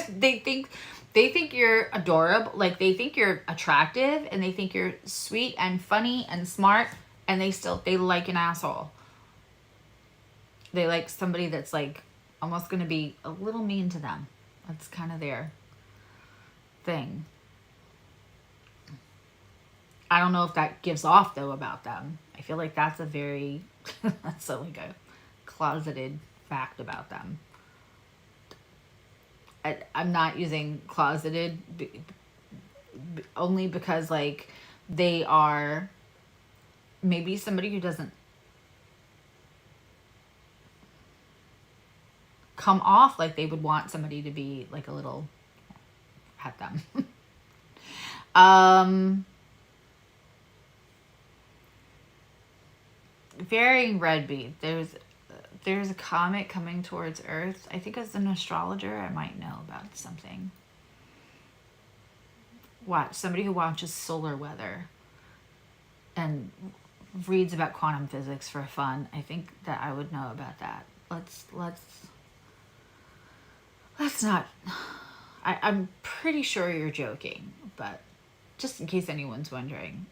Speaker 1: They think you're adorable. Like, they think you're attractive, and they think you're sweet and funny and smart, and they like an asshole. They like somebody that's like almost going to be a little mean to them. That's kind of their thing. I don't know if that gives off, though, about them. I feel like that's a very, that's like a closeted fact about them. I'm not using closeted only because, like, they are maybe somebody who doesn't come off like they would want somebody to be, like, a little at them. Varying red bead. There's a comet coming towards Earth. I think as an astrologer, I might know about something. Somebody who watches solar weather and reads about quantum physics for fun. I think that I would know about that. Let's not. I'm pretty sure you're joking, but just in case anyone's wondering,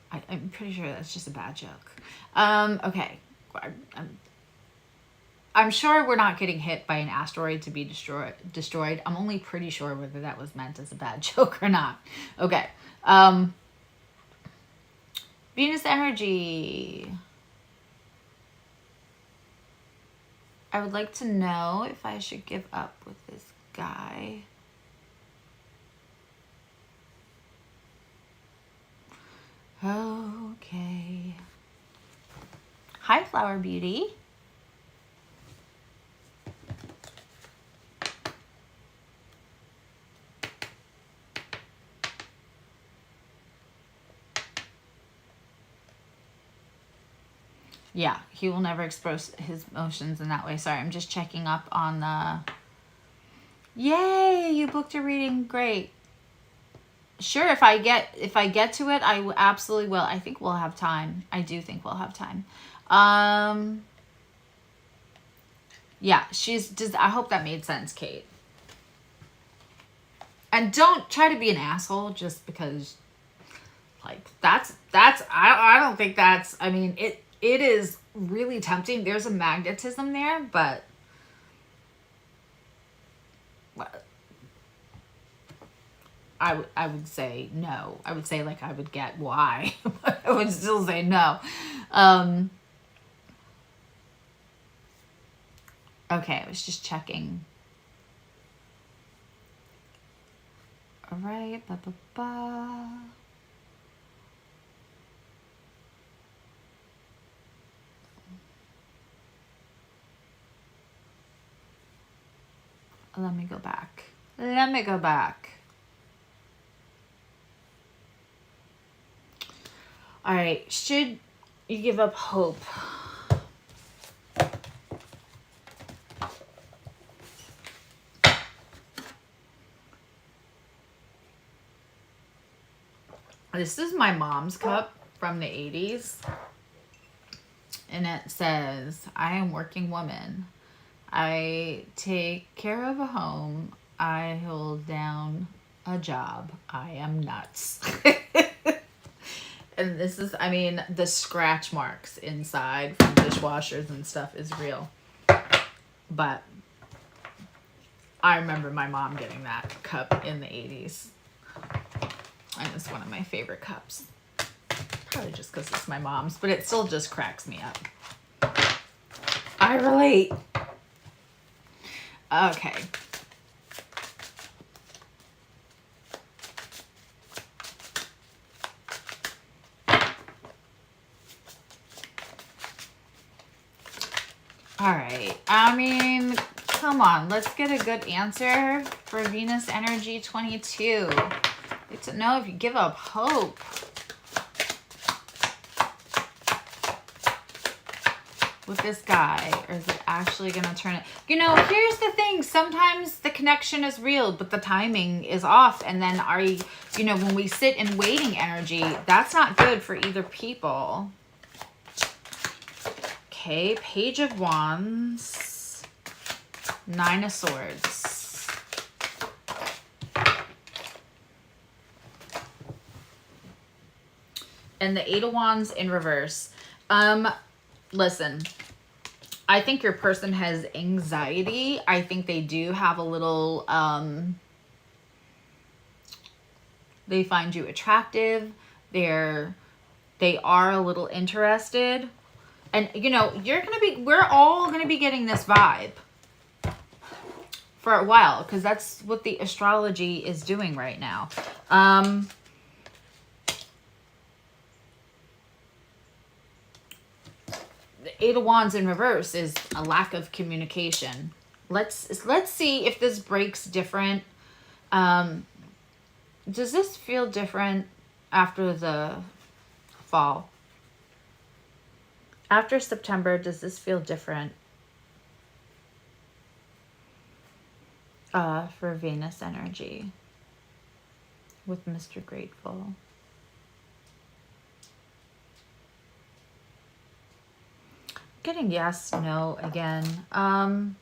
Speaker 1: I'm pretty sure that's just a bad joke. Okay. I'm sure we're not getting hit by an asteroid to be destroyed. I'm only pretty sure whether that was meant as a bad joke or not. Okay. Venus energy. I would like to know if I should give up with this guy. Okay. Hi, Flower Beauty. Yeah, he will never express his emotions in that way. Sorry, I'm just checking up on the... Yay, you booked a reading. Great. Sure, if I get to it, I absolutely will. I think we'll have time. I do think we'll have time. Yeah, I hope that made sense, Kate. And don't try to be an asshole just because, like, I don't think that's, I mean, it is really tempting. There's a magnetism there, but I would say no. I would say, like, I would get why. But I would still say no. Okay, I was just checking. All right. Let me go back. All right. Should you give up hope? This is my mom's cup from the 80s. And it says, I am working woman. I take care of a home. I hold down a job. I am nuts. And this is, I mean, the scratch marks inside from dishwashers and stuff is real. But I remember my mom getting that cup in the 80s. And it's one of my favorite cups. Probably just because it's my mom's, but it still just cracks me up. I relate. Okay. All right. I mean, come on. Let's get a good answer for Venus energy 22. Need to know if you give up hope. With this guy, or is it actually going to turn it? You know, here's the thing. Sometimes the connection is real, but the timing is off. And then you know, when we sit in waiting energy, that's not good for either people. Okay, Page of Wands, Nine of Swords. And the Eight of Wands in reverse. Listen, I think your person has anxiety. I think they do have a little, they find you attractive. They are a little interested. And, you know, we're all going to be getting this vibe for a while, because that's what the astrology is doing right now. Eight of Wands in reverse is a lack of communication. Let's see if this breaks different. Does this feel different after the fall? After September, does this feel different for Venus energy with Mr. Grateful? Getting yes, no again. Hi,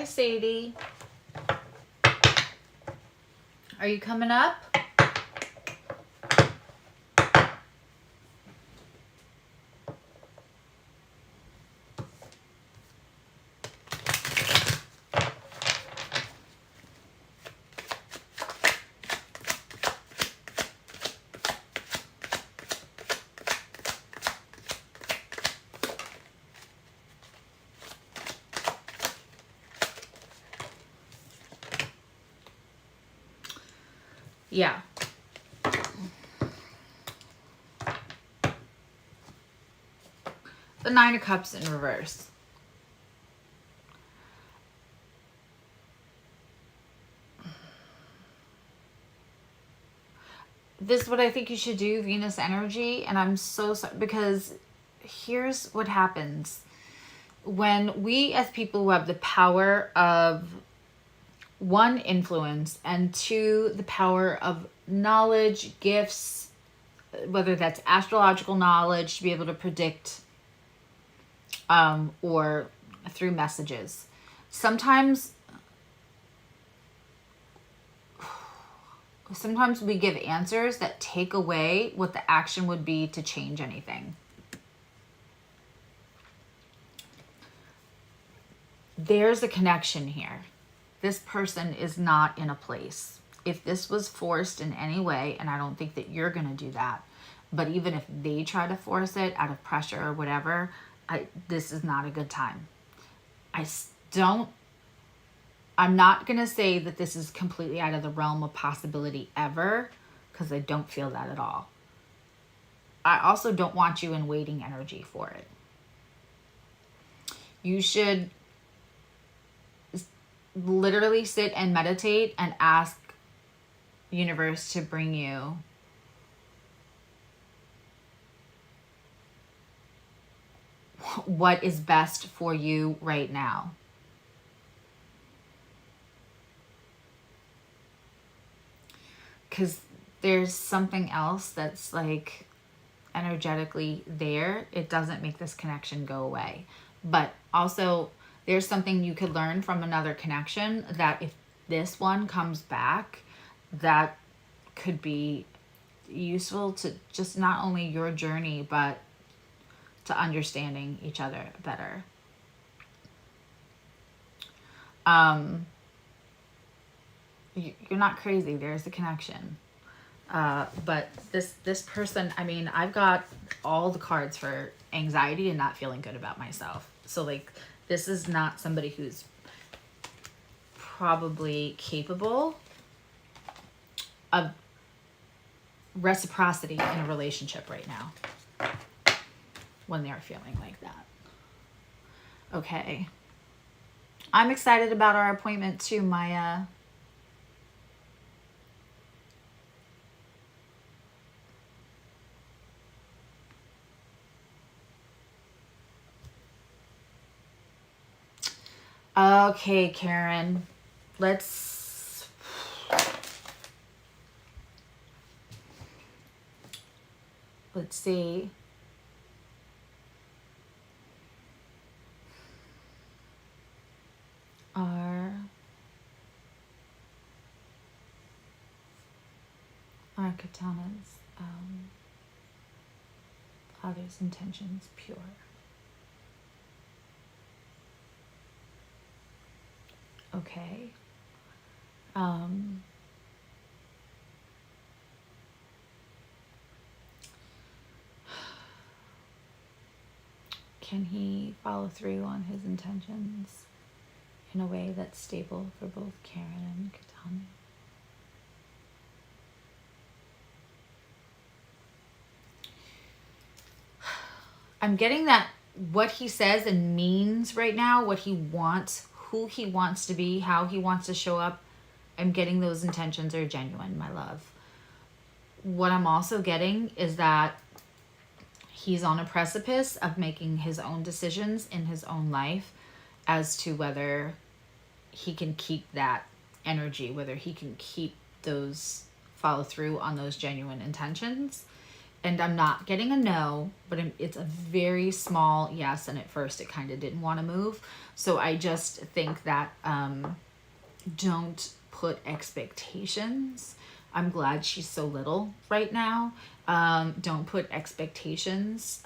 Speaker 1: Sadie. Are you coming up? Yeah. The Nine of Cups in reverse. This is what I think you should do, Venus energy. And I'm so sorry, because here's what happens. When we as people who have the power of, one, influence, and two, the power of knowledge, gifts, whether that's astrological knowledge to be able to predict, or through messages. Sometimes we give answers that take away what the action would be to change anything. There's a connection here. This person is not in a place. If this was forced in any way, and I don't think that you're going to do that, but even if they try to force it out of pressure or whatever, this is not a good time. I'm not going to say that this is completely out of the realm of possibility ever, because I don't feel that at all. I also don't want you in waiting energy for it. You should literally sit and meditate and ask universe to bring you what is best for you right now. Because there's something else that's like energetically there. It doesn't make this connection go away. But also, there's something you could learn from another connection that if this one comes back, that could be useful to just not only your journey, but to understanding each other better. You're not crazy. There's a connection. But this person, I mean, I've got all the cards for anxiety and not feeling good about myself. So like, this is not somebody who's probably capable of reciprocity in a relationship right now when they're feeling like that. Okay. I'm excited about our appointment too, Maya. Okay, Karen. Let's see. Our katana's father's intentions pure. Okay. Can he follow through on his intentions in a way that's stable for both Karen and Katana? I'm getting that what he says and means right now, what he wants, who he wants to be, how he wants to show up, I'm getting those intentions are genuine, my love. What I'm also getting is that he's on a precipice of making his own decisions in his own life as to whether he can keep that energy, whether he can keep those, follow through on those genuine intentions. And I'm not getting a no, but it's a very small yes. And at first it kind of didn't want to move. So I just think that don't put expectations. I'm glad she's so little right now. Don't put expectations.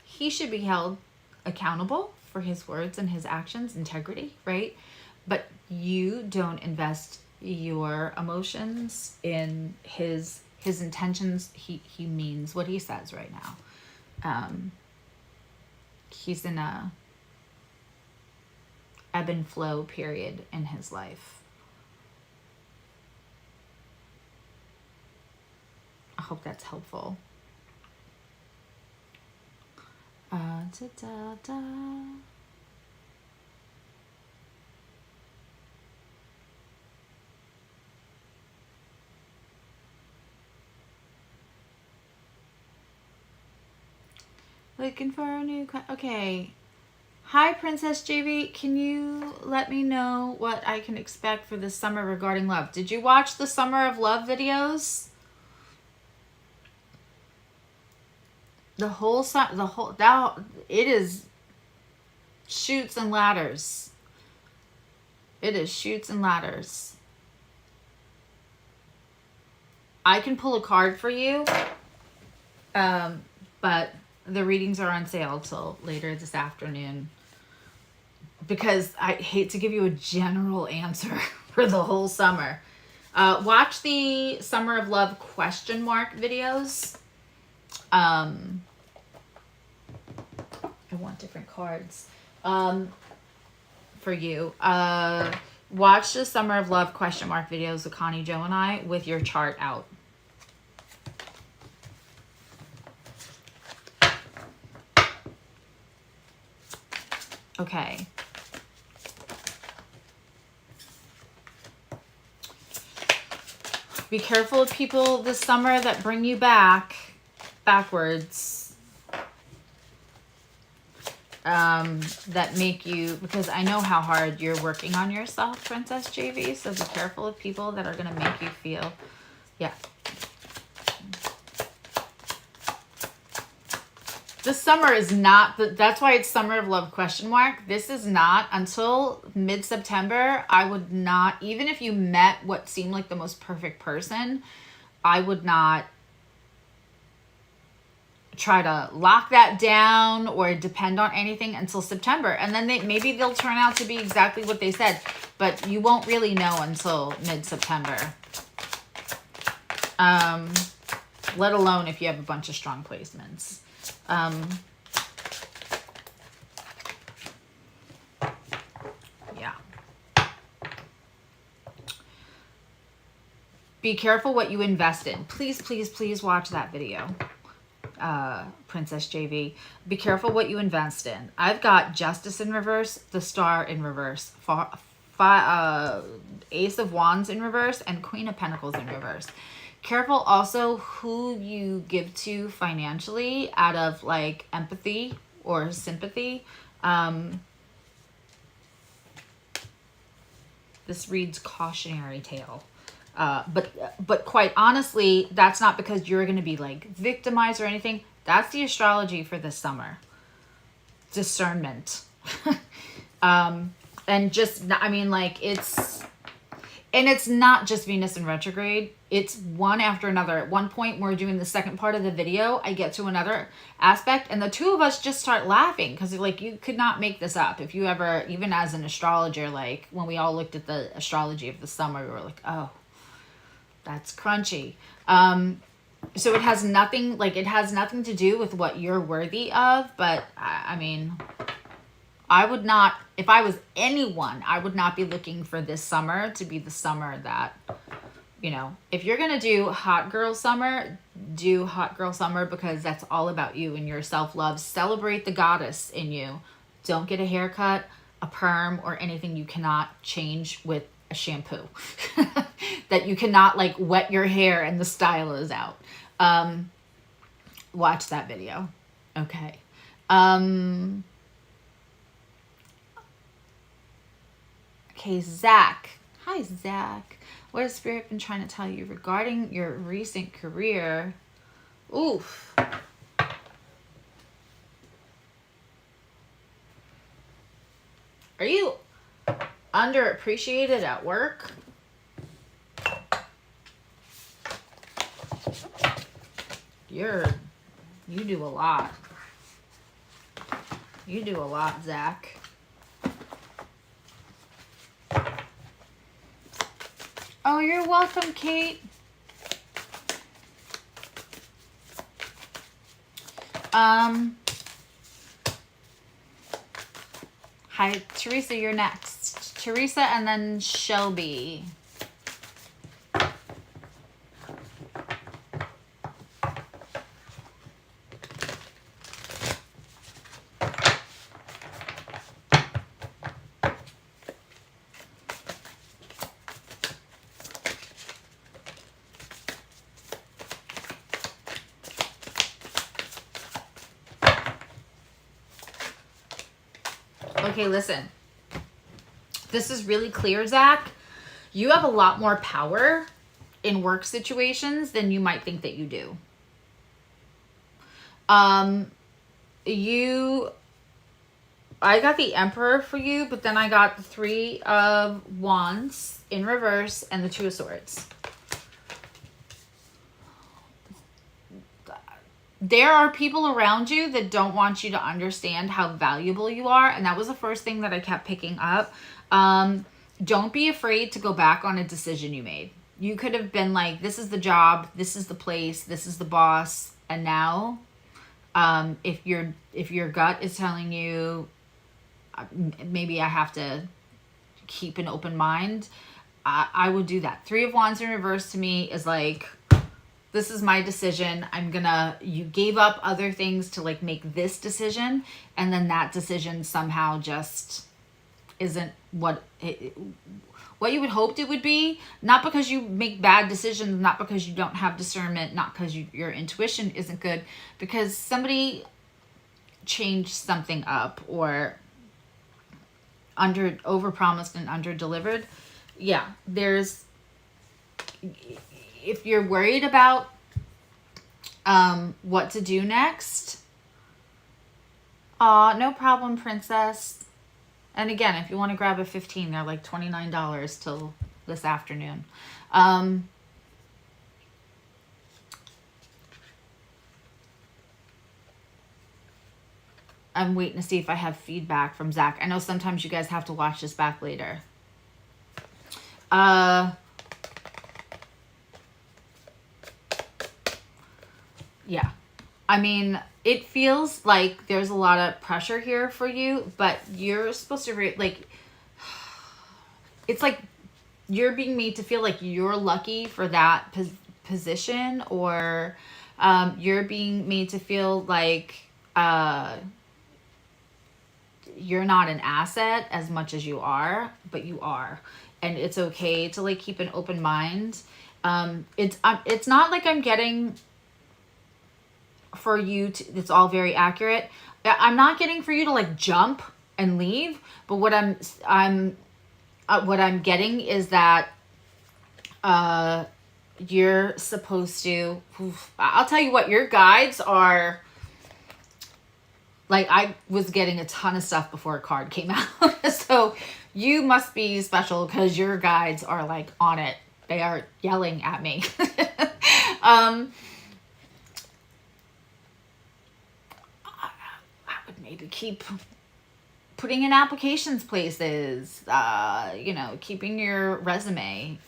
Speaker 1: He should be held accountable for his words and his actions, integrity, right? But you don't invest your emotions in his intentions. He means what he says right now. He's in a ebb and flow period in his life. I hope that's helpful. Looking for a new... Okay. Hi, Princess JV. Can you let me know what I can expect for this summer regarding love? Did you watch the Summer of Love videos? It is chutes and ladders. It is chutes and ladders. I can pull a card for you, but the readings are on sale till later this afternoon because I hate to give you a general answer for the whole summer. Watch the Summer of Love question mark videos. I want different cards for you. Watch the Summer of Love question mark videos with Connie, Joe, and I with your chart out. Okay. Be careful of people this summer that bring you backwards. That make you, because I know how hard you're working on yourself, Princess JV, so be careful of people that are going to make you feel, yeah. This summer is not, that's why it's Summer of Love question mark. This is not, until mid-September, I would not, even if you met what seemed like the most perfect person, I would not try to lock that down or depend on anything until September. And then maybe they'll turn out to be exactly what they said, but you won't really know until mid-September. Let alone if you have a bunch of strong placements. Yeah. Be careful what you invest in. Please, please, please watch that video. Princess JV. Be careful what you invest in. I've got Justice in reverse, the Star in reverse, Ace of Wands in reverse, and Queen of Pentacles in reverse. Careful also who you give to financially out of like empathy or sympathy. This reads cautionary tale. But quite honestly, that's not because you're going to be like victimized or anything. That's the astrology for this summer. Discernment. And just, I mean, like it's not just Venus in retrograde. It's one after another. At one point, we're doing the second part of the video. I get to another aspect and the two of us just start laughing because like you could not make this up. If you ever, even as an astrologer, like when we all looked at the astrology of the summer, we were like, oh, that's crunchy. So it has nothing to do with what you're worthy of. But I mean, I would not, if I was anyone, I would not be looking for this summer to be the summer that, you know, if you're going to do hot girl summer, do hot girl summer because that's all about you and your self-love. Celebrate the goddess in you. Don't get a haircut, a perm, or anything you cannot change with a shampoo. That you cannot like wet your hair and the style is out. Watch that video. Okay. Okay, Zach. Hi, Zach. What has Spirit been trying to tell you regarding your recent career? Oof. Are you underappreciated at work? You do a lot. You do a lot, Zach. Oh, you're welcome, Kate. Hi, Teresa, you're next. Teresa and then Shelby. Okay, listen. This is really clear, Zach. You have a lot more power in work situations than you might think that you do. I got the Emperor for you, but then I got the Three of Wands in reverse and the Two of Swords. There are people around you that don't want you to understand how valuable you are. And that was the first thing that I kept picking up. Don't be afraid to go back on a decision you made. You could have been like, this is the job, this is the place, this is the boss. And now, if your gut is telling you, maybe I have to keep an open mind, I would do that. Three of Wands in reverse to me is like, this is my decision. You gave up other things to like make this decision. And then that decision somehow just isn't what you would hoped it would be. Not because you make bad decisions, not because you don't have discernment, not because your intuition isn't good, because somebody changed something up or overpromised and underdelivered. Yeah, if you're worried about what to do next, no problem, princess. And again, if you want to grab a 15, they're like $29 till this afternoon. I'm waiting to see if I have feedback from Zach. I know sometimes you guys have to watch this back later. Yeah. I mean, it feels like there's a lot of pressure here for you, but you're supposed to, it's like you're being made to feel like you're lucky for that position, or you're being made to feel like you're not an asset as much as you are, but you are. And it's okay to like keep an open mind. It's not like I'm getting for you to, it's all very accurate. I'm not getting for you to like jump and leave, but what I'm getting is that you're supposed to, I'll tell you what, your guides are like, I was getting a ton of stuff before a card came out. So you must be special because your guides are like on it. They are yelling at me. I would maybe keep putting in applications places, you know, keeping your resume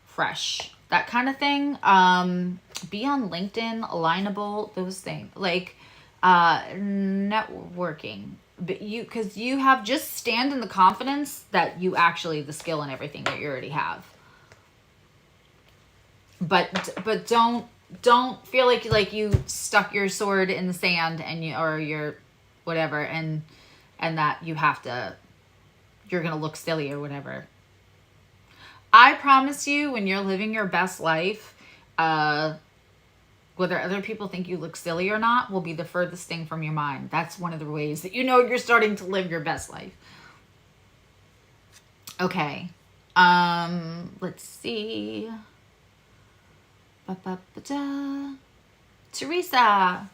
Speaker 1: fresh, that kind of thing. Be on LinkedIn, Alignable, those things. Like networking. But because you have, just stand in the confidence that you actually have the skill and everything that you already have. But don't feel like you stuck your sword in the sand and or your whatever and that you have to, you're gonna look silly or whatever. I promise you, when you're living your best life, whether other people think you look silly or not will be the furthest thing from your mind. That's one of the ways that you know you're starting to live your best life. Okay. Let's see. Ba-ba-ba-da. Teresa.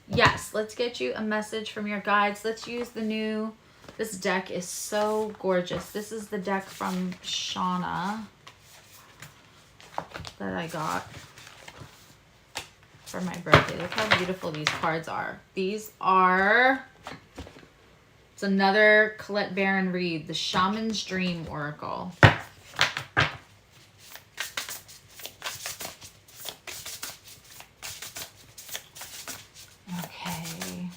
Speaker 1: Yes, let's get you a message from your guides. Let's use the new, this deck is so gorgeous. This is the deck from Shauna that I got for my birthday. Look how beautiful these cards are. These are, it's another Colette Baron read, the Shaman's Dream Oracle. Okay.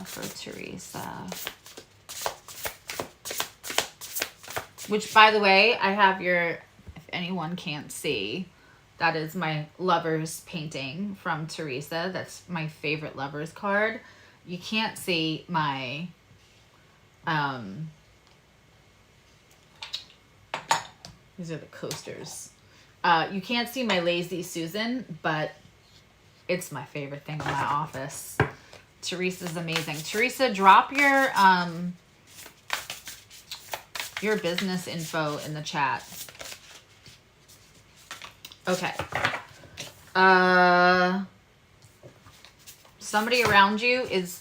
Speaker 1: For Teresa. Which, by the way, I have your, if anyone can't see, that is my lover's painting from Teresa. That's my favorite lover's card. You can't see my, these are the coasters. You can't see my Lazy Susan, but it's my favorite thing in my office. Teresa's amazing. Teresa, drop your business info in the chat. Okay. Somebody around you is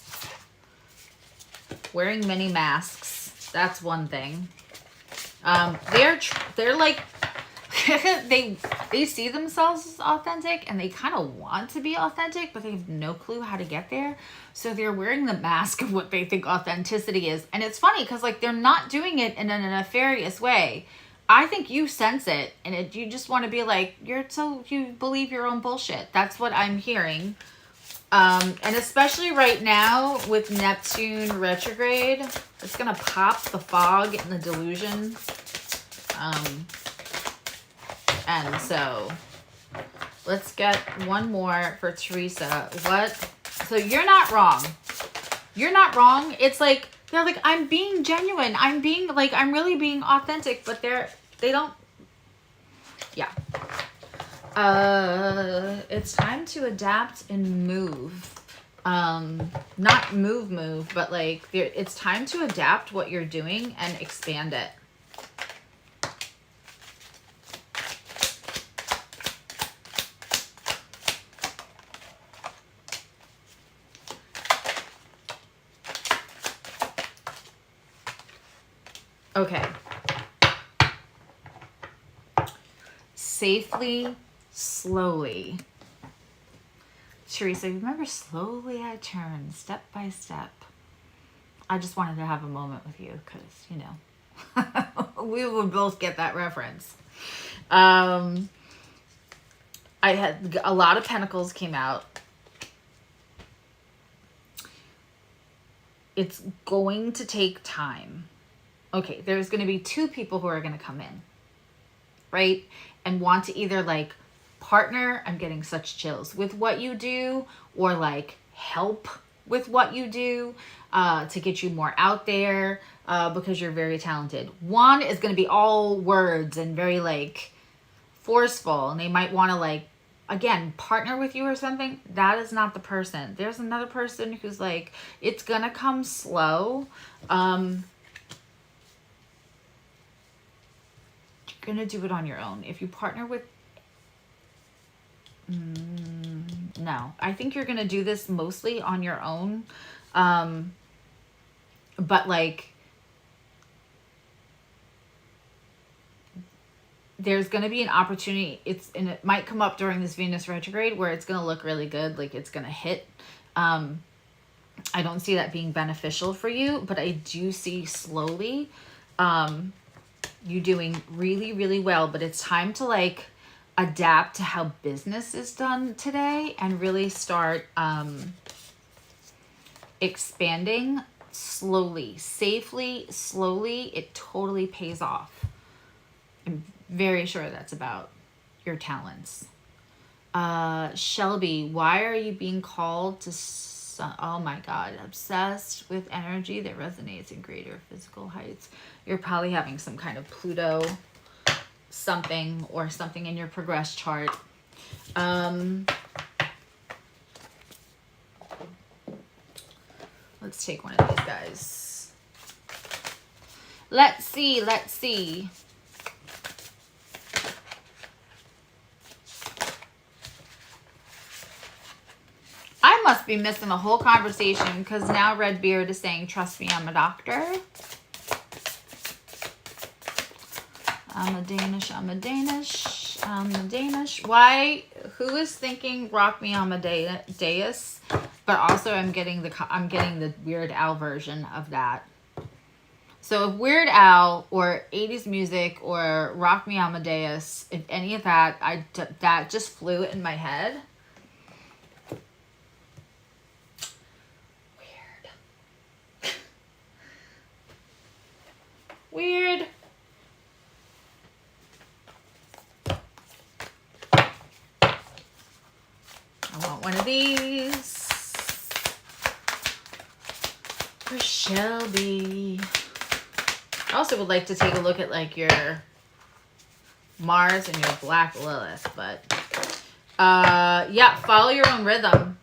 Speaker 1: wearing many masks. That's one thing. They're like they see themselves as authentic and they kind of want to be authentic, but they have no clue how to get there. So they're wearing the mask of what they think authenticity is. And it's funny because like they're not doing it in a nefarious way. I think you sense it and you just want to be like, you believe your own bullshit. That's what I'm hearing. And especially right now with Neptune retrograde, it's going to pop the fog and the delusion. And so let's get one more for Teresa. So you're not wrong. You're not wrong. It's like, they're like, I'm being genuine. I'm really being authentic, but they don't, yeah. It's time to adapt and move. Not move, but like, it's time to adapt what you're doing and expand it. Okay. Safely, slowly. Teresa, remember, slowly I turn, step by step. I just wanted to have a moment with you because, you know, we would both get that reference. I had a lot of pentacles came out. It's going to take time. Okay, there's going to be two people who are going to come in, right? And want to either like partner, I'm getting such chills, with what you do, or like help with what you do to get you more out there because you're very talented. One is going to be all words and very like forceful, and they might want to like, again, partner with you or something. That is not the person. There's another person who's like, it's going to come slow. You're going to do it on your own. If you partner with no, I think you're going to do this mostly on your own. But like, there's going to be an opportunity. And it might come up during this Venus retrograde where it's going to look really good. Like it's going to hit. I don't see that being beneficial for you, but I do see slowly, you doing really, really well, but it's time to like adapt to how business is done today and really start expanding slowly, safely, slowly. It totally pays off. I'm very sure that's about your talents. Shelby, why are you being called to oh my God, obsessed with energy that resonates in greater physical heights? You're probably having some kind of Pluto something or something in your progress chart. Let's take one of these guys. Let's see. I must be missing a whole conversation because now Redbeard is saying, trust me, I'm a doctor. I'm a Danish. Why? Who is thinking Rock Me Amadeus? But also I'm getting the Weird Al version of that. So if Weird Al or 80s music or Rock Me Amadeus, if any of that, that just flew in my head. Weird. I want one of these for Shelby. I also would like to take a look at like your Mars and your Black Lilith, but yeah, follow your own rhythm.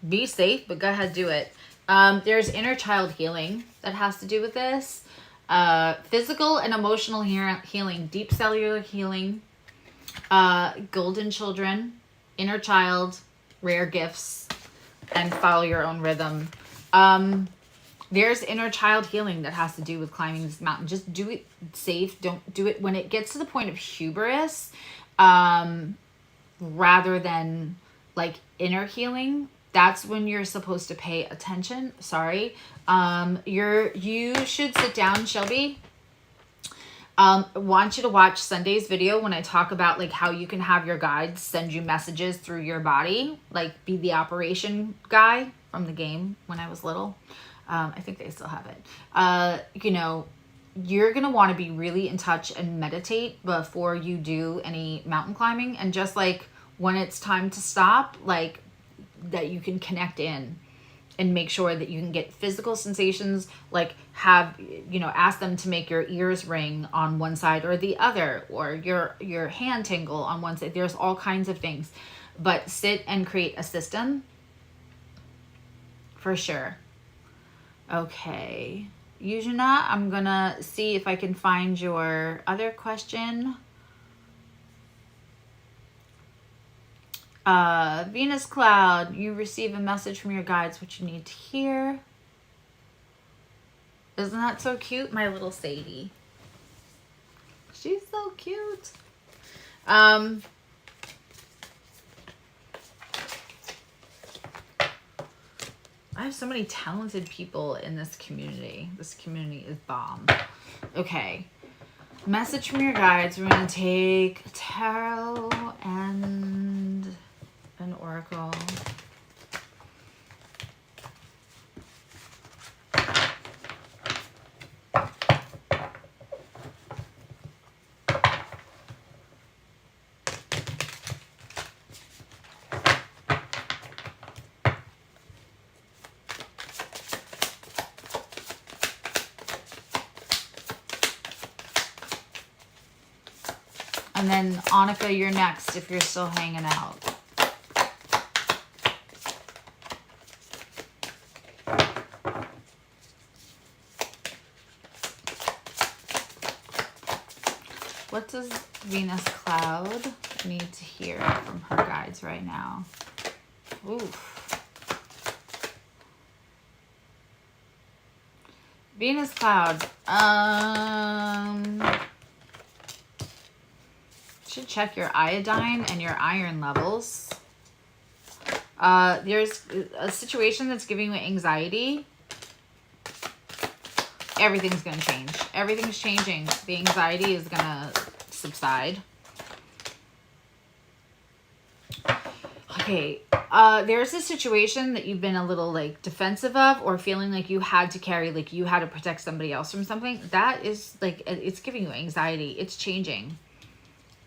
Speaker 1: Be safe, but go ahead, do it. There's inner child healing that has to do with this. Physical and emotional healing, deep cellular healing, golden children, inner child, rare gifts, and follow your own rhythm. There's inner child healing that has to do with climbing this mountain. Just do it safe. Don't do it when it gets to the point of hubris, rather than like inner healing. That's when you're supposed to pay attention. Sorry. You should sit down, Shelby. I want you to watch Sunday's video when I talk about like how you can have your guides send you messages through your body, like be the operation guy from the game when I was little. I think they still have it. You know, you're going to want to be really in touch and meditate before you do any mountain climbing. And just like when it's time to stop, like that you can connect in and make sure that you can get physical sensations, like have, you know, ask them to make your ears ring on one side or the other, or your hand tingle on one side. There's all kinds of things, but sit and create a system for sure. Okay. Yujina, I'm gonna see if I can find your other question. Venus Cloud, you receive a message from your guides, what you need to hear. Isn't that so cute? My little Sadie. She's so cute. I have so many talented people in this community. This community is bomb. Okay. Message from your guides. We're going to take tarot and an oracle. And then, Annika, you're next if you're still hanging out. What does Venus Cloud need to hear from her guides right now? Oof. Venus Cloud. Should check your iodine and your iron levels. There's a situation that's giving you anxiety. Everything's going to change. Everything's changing. The anxiety is going to subside. Okay. There's a situation that you've been a little like defensive of, or feeling like you had to carry, like you had to protect somebody else from something. That is like, it's giving you anxiety. It's changing.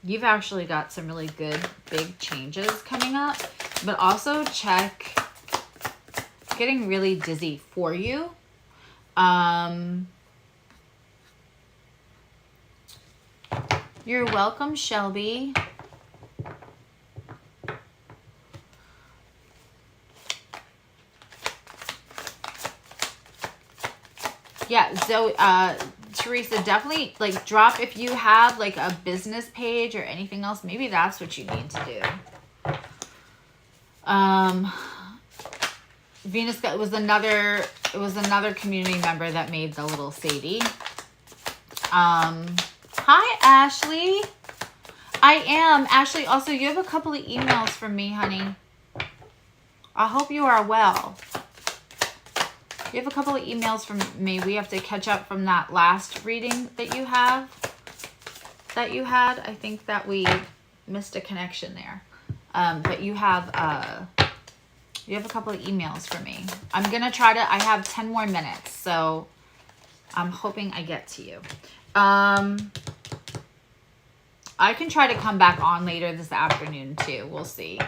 Speaker 1: You've actually got some really good big changes coming up, but also check getting really dizzy for you. You're welcome, Shelby. Yeah, so Teresa, definitely like drop if you have like a business page or anything else. Maybe that's what you need to do. Venus, it was another community member that made the little Sadie. Hi, Ashley. I am. Ashley, also, you have a couple of emails from me, honey. I hope you are well. You have a couple of emails from me. We have to catch up from that last reading that you had. I think that we missed a connection there. But you have a couple of emails from me. I'm going to try to, I have 10 more minutes, so I'm hoping I get to you. I can try to come back on later this afternoon too. We'll see.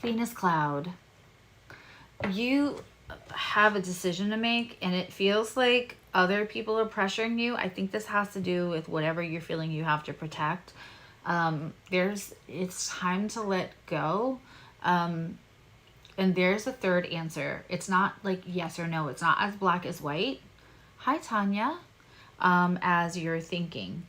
Speaker 1: Venus Cloud, you have a decision to make, and it feels like other people are pressuring you. I think this has to do with whatever you're feeling you have to protect. It's time to let go. And there's a third answer. It's not like yes or no. It's not as black as white. Hi, Tanya. As you're thinking.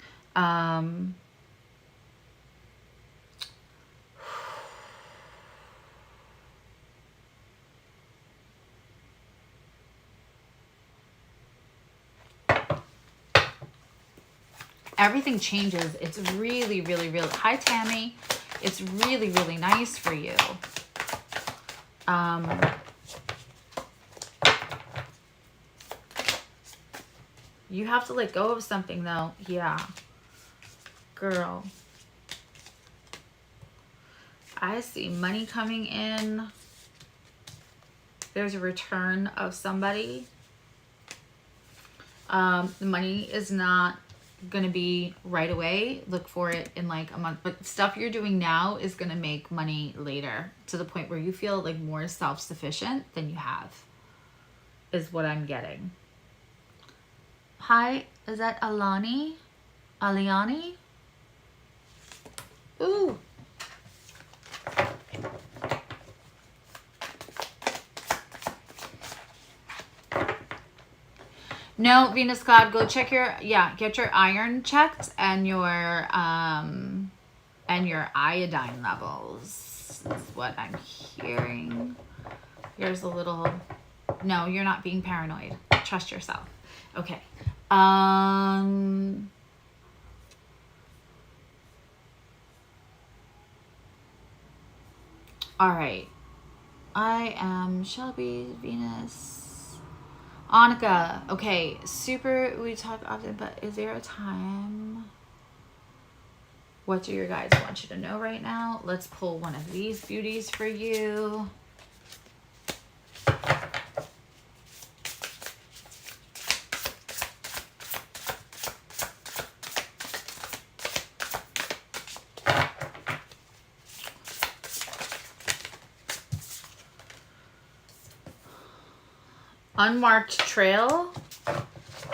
Speaker 1: Everything changes. It's really, really, really... Hi, Tammy. It's really, really nice for you. You have to let go of something, though. Yeah. Girl. I see money coming in. There's a return of somebody. The money is not going to be right away. Look for it in like a month. But stuff you're doing now is going to make money later, to the point where you feel like more self-sufficient than you have, is what I'm getting. Hi, is that Alani? Aliani? Ooh. No, Venus God, go check your, get your iron checked and your iodine levels is what I'm hearing. Here's a little, no, you're not being paranoid. Trust yourself. Okay. All right. I am Shelby, Venus. Annika. Okay, super, we talk often, but is there a time? What do your guides want you to know right now? Let's pull one of these beauties for you. Unmarked trail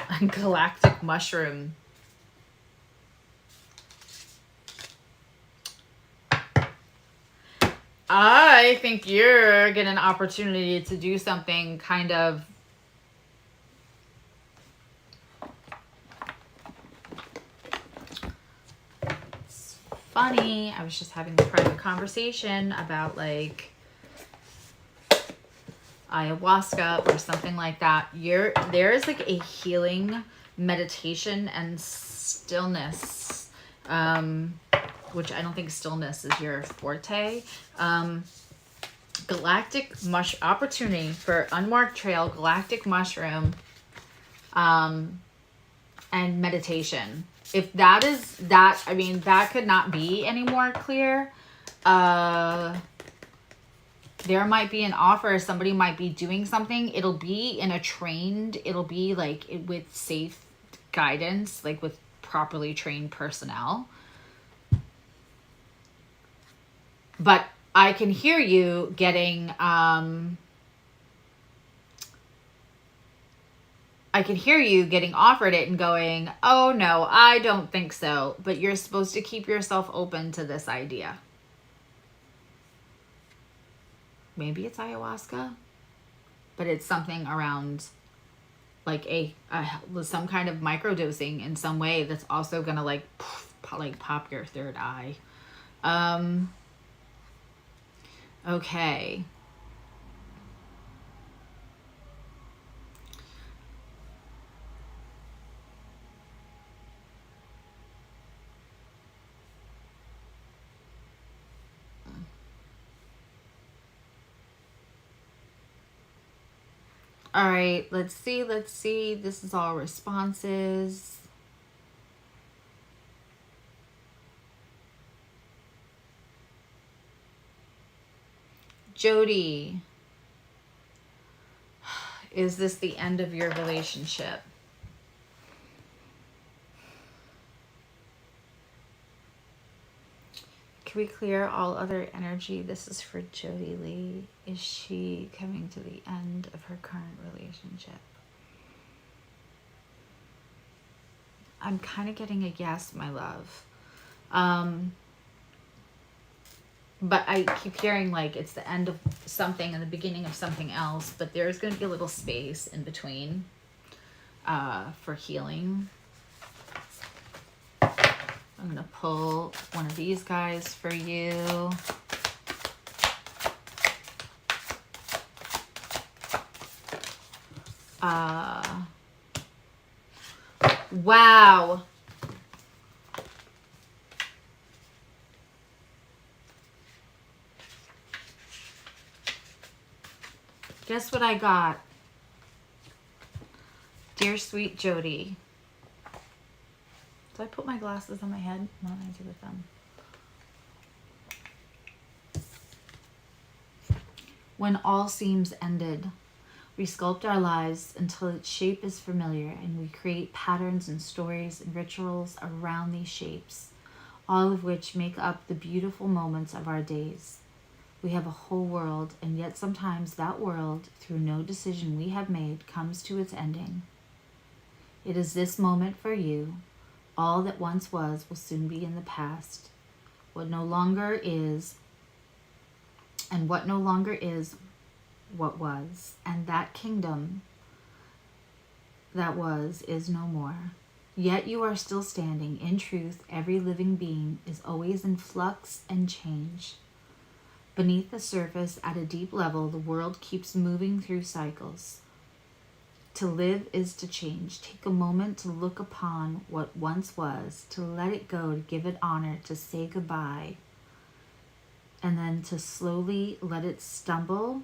Speaker 1: and galactic mushroom. I think you're getting an opportunity to do something kind of funny. I was just having a private conversation about like ayahuasca or something like that. There is like a healing meditation and stillness, which I don't think stillness is your forte. Galactic opportunity for unmarked trail, galactic mushroom, and meditation. If that is that, I mean, that could not be any more clear. There might be an offer. Somebody might be doing something. It'll be in a trained, it'll be like with safe guidance, like with properly trained personnel. But I can hear you getting, offered it and going, oh no, I don't think so. But you're supposed to keep yourself open to this idea. Maybe it's ayahuasca, but it's something around like some kind of microdosing in some way that's also gonna like pop your third eye. Okay. All right, let's see. This is all responses. Jody, is this the end of your relationship? Can we clear all other energy? This is for Jody Lee. Is she coming to the end of her current relationship? I'm kind of getting a yes, my love. But I keep hearing like it's the end of something and the beginning of something else, but there's going to be a little space in between for healing. I'm going to pull one of these guys for you. Wow. Guess what I got? Dear sweet Jody. Do I put my glasses on my head? What do I do with them? When all seems ended, we sculpt our lives until its shape is familiar, and we create patterns and stories and rituals around these shapes, all of which make up the beautiful moments of our days. We have a whole world, and yet sometimes that world, through no decision we have made, comes to its ending. It is this moment for you. All that once was will soon be in the past. What no longer is, and what no longer is what was, and that kingdom that was is no more. Yet you are still standing. In truth, every living being is always in flux and change. Beneath the surface, at a deep level, the world keeps moving through cycles. To live is to change. Take a moment to look upon what once was, to let it go, to give it honor, to say goodbye, and then to slowly let it stumble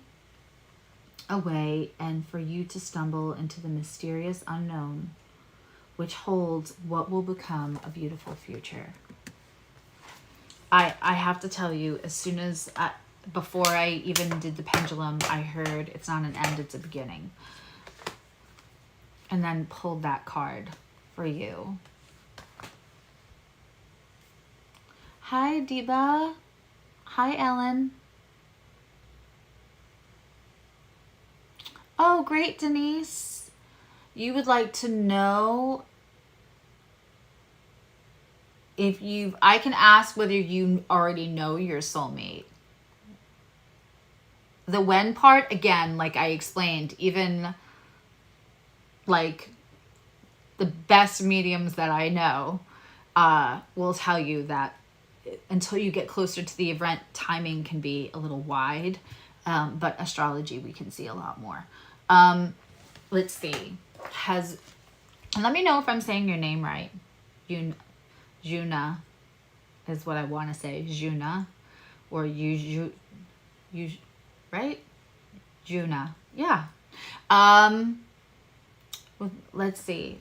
Speaker 1: away, and for you to stumble into the mysterious unknown, which holds what will become a beautiful future. I have to tell you, as soon as before I even did the pendulum, I heard it's not an end, it's a beginning. And then pulled that card for you. Hi, Deba. Hi, Ellen. Oh, great, Denise. You would like to know if I can ask whether you already know your soulmate. The when part, again, like I explained, even like the best mediums that I know will tell you that until you get closer to the event, timing can be a little wide, but astrology we can see a lot more. Let's see. Let me know if I'm saying your name right. Juna is what I want to say. Juna, or you, right? Juna, yeah. Let's see.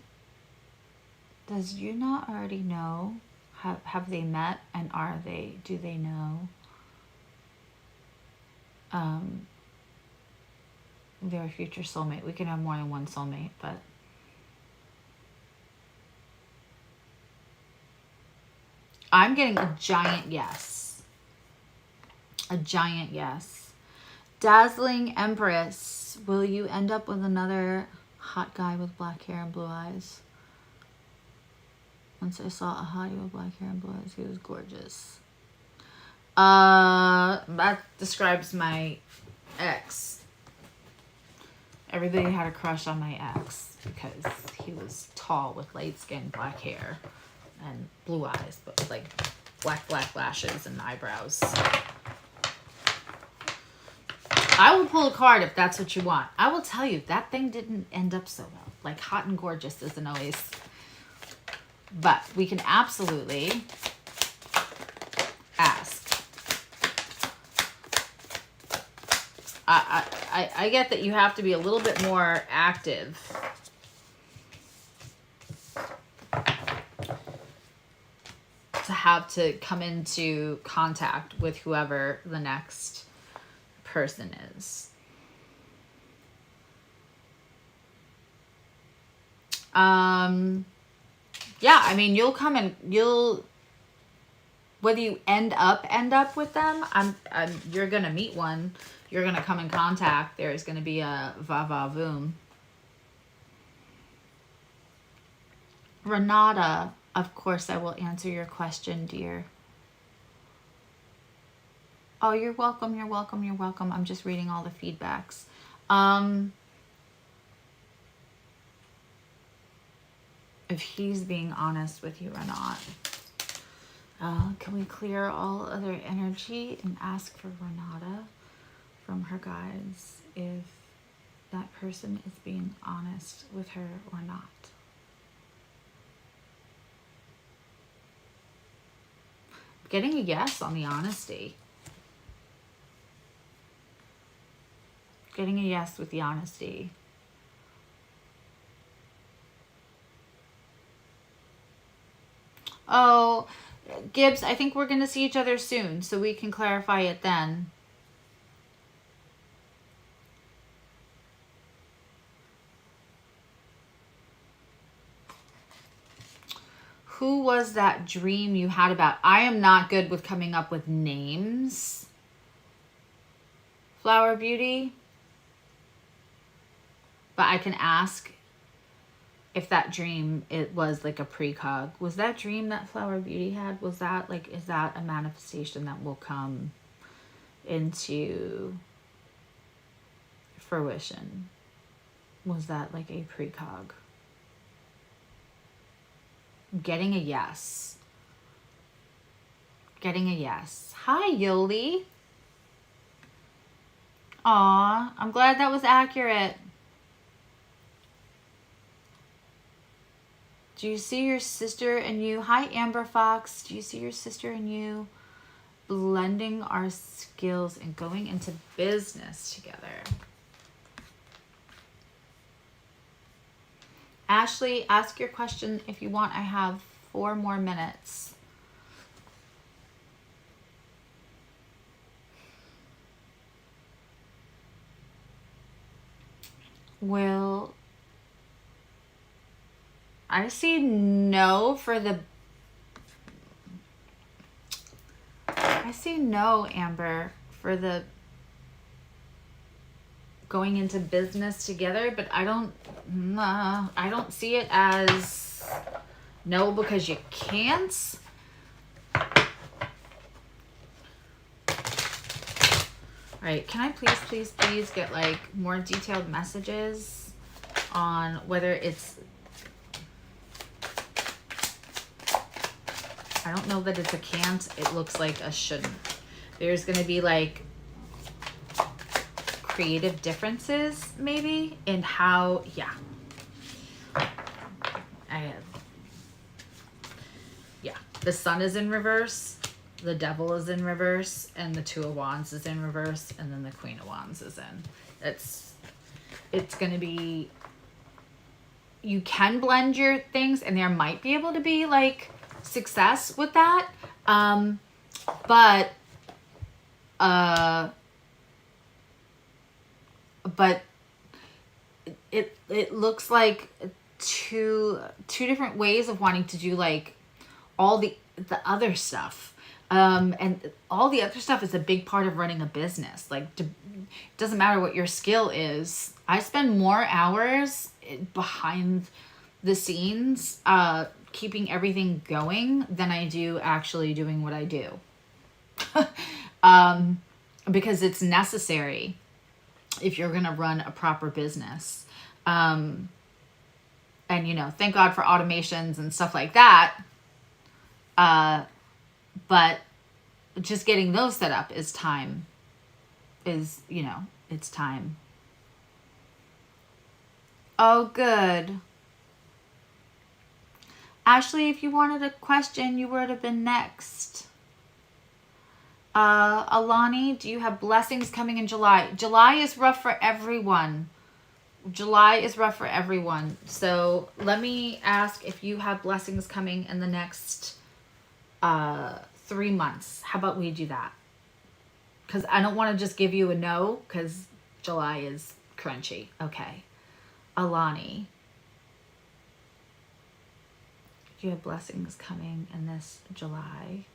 Speaker 1: Does Juna already know? Have they met, and do they know their future soulmate? We can have more than one soulmate, but I'm getting a giant yes. A giant yes. Dazzling Empress, will you end up with another hot guy with black hair and blue eyes? Once I saw a hottie with black hair and blue eyes, he was gorgeous. That describes my ex. Everybody had a crush on my ex because he was tall with light skin, black hair, and blue eyes, but with like black lashes and eyebrows. I will pull a card if that's what you want. I will tell you, that thing didn't end up so well. Like, hot and gorgeous isn't always... But we can absolutely ask. I get that you have to be a little bit more active. To have to come into contact with whoever the next person is. Yeah, I mean, you'll come and whether you end up with them, you're gonna meet one, you're gonna come in contact, there's gonna be a va-va-voom. Renata, of course I will answer your question, dear. Oh, you're welcome, you're welcome, you're welcome. I'm just reading all the feedbacks. If he's being honest with you or not. Can we clear all other energy and ask for Renata from her guides if that person is being honest with her or not? Getting a yes on the honesty. Getting a yes with the honesty. Oh, Gibbs, I think we're going to see each other soon, so we can clarify it then. Who was that dream you had about? I am not good with coming up with names. Flower Beauty. But I can ask if that dream, it was like a precog. Was that dream that Flower Beauty had, was that like, is that a manifestation that will come into fruition? Was that like a precog? Getting a yes. Getting a yes. Hi, Yoli. Aw, I'm glad that was accurate. Do you see your sister and you? Hi, Amber Fox. Do you see your sister and you blending our skills and going into business together. Ashley, ask your question if you want. I have 4 more minutes. Will I see no for the... I see no, Amber, for the going into business together, but I don't see it as no because you can't. All right, can I please get like more detailed messages on whether it's... I don't know that it's a can't. It looks like a shouldn't. There's going to be like creative differences maybe in how, yeah. The Sun is in reverse, the Devil is in reverse, and the Two of Wands is in reverse, and then the Queen of Wands is in. It's going to be, you can blend your things, and there might be able to be like success with that, but it looks like two different ways of wanting to do like all the other stuff, and all the other stuff is a big part of running a business. Like, it doesn't matter what your skill is. I spend more hours behind the scenes keeping everything going than I do actually doing what I do. Because it's necessary if you're going to run a proper business. And, you know, thank God for automations and stuff like that. But just getting those set up is time. It's time. Oh, good. Ashley, if you wanted a question, you would have been next. Alani, do you have blessings coming in July? July is rough for everyone. July is rough for everyone. So let me ask if you have blessings coming in the next 3 months. How about we do that? Because I don't want to just give you a no, because July is crunchy. Okay. Alani, do you have blessings coming in this July?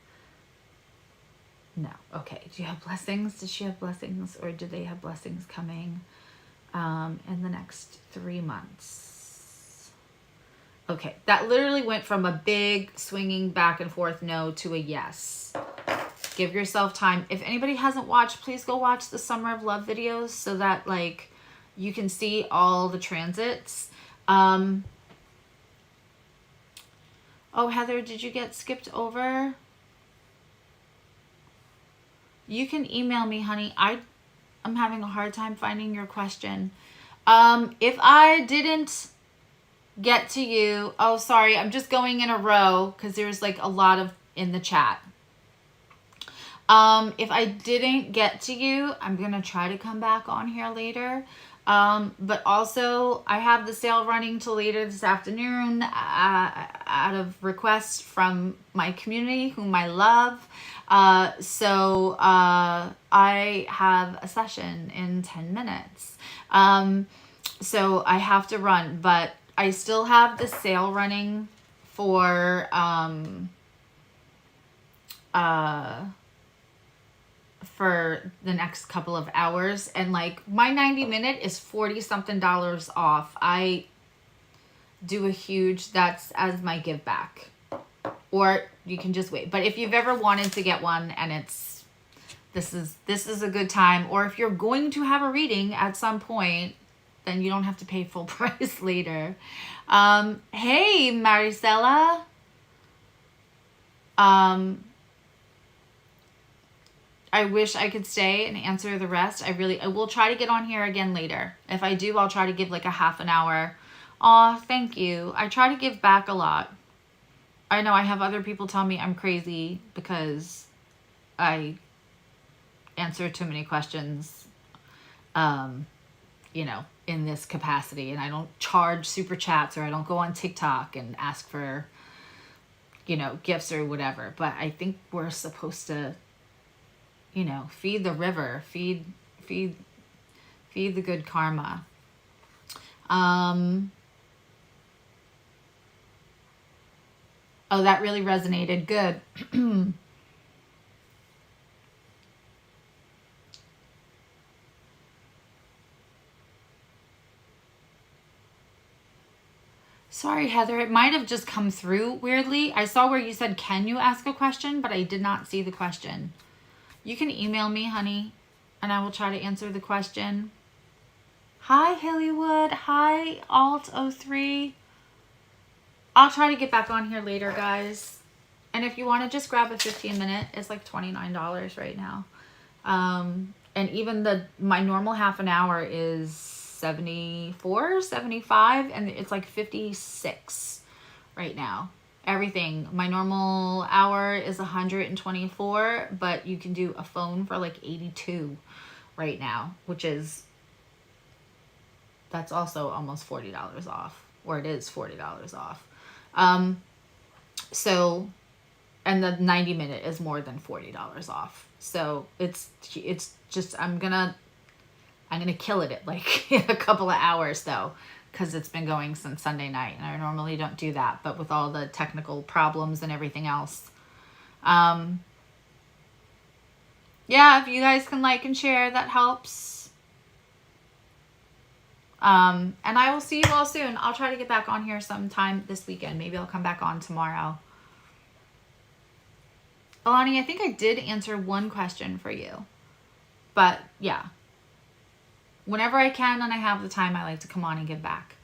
Speaker 1: No. Okay. Do you have blessings? Does she have blessings, or do they have blessings coming in the next 3 months? Okay. That literally went from a big swinging back and forth no to a yes. Give yourself time. If anybody hasn't watched, please go watch the Summer of Love videos so that like you can see all the transits. Oh, Heather, did you get skipped over? You can email me, honey. I'm having a hard time finding your question. If I didn't get to you, oh, sorry, I'm just going in a row because there's like a lot of in the chat. If I didn't get to you, I'm going to try to come back on here later. But also I have the sale running till later this afternoon, out of requests from my community, whom I love. So I have a session in 10 minutes. So I have to run, but I still have the sale running for the next couple of hours, and like my 90-minute is $40 something off. I do a huge, that's as my give back, or you can just wait. But if you've ever wanted to get one and it's, this is a good time, or if you're going to have a reading at some point, then you don't have to pay full price later. Hey, Maricela. I wish I could stay and answer the rest. I will try to get on here again later. If I do, I'll try to give like a half an hour. Aw, thank you. I try to give back a lot. I know I have other people tell me I'm crazy because I answer too many questions, you know, in this capacity, and I don't charge super chats, or I don't go on TikTok and ask for, you know, gifts or whatever. But I think we're supposed to, you know, feed the river, feed the good karma. Oh, that really resonated. Good. Sorry, Heather. It might have just come through weirdly. I saw where you said, can you ask a question? But I did not see the question. You can email me, honey, and I will try to answer the question. Hi, Hillywood. Hi, Alt03. I'll try to get back on here later, guys. And if you want to just grab a 15-minute, it's like $29 right now. And even my normal half an hour is 74, 75, and it's like 56 right now. Everything. My normal hour is 124, but you can do a phone for like 82 right now, which is, that's also almost $40 off, or it is $40 off. So, and the 90-minute is more than $40 off. So it's just, I'm gonna kill it at like a couple of hours though, because it's been going since Sunday night, and I normally don't do that, but with all the technical problems and everything else. Yeah, if you guys can like and share, that helps. And I will see you all soon. I'll try to get back on here sometime this weekend. Maybe I'll come back on tomorrow. Alani, I think I did answer one question for you. But yeah. Whenever I can and I have the time, I like to come on and give back.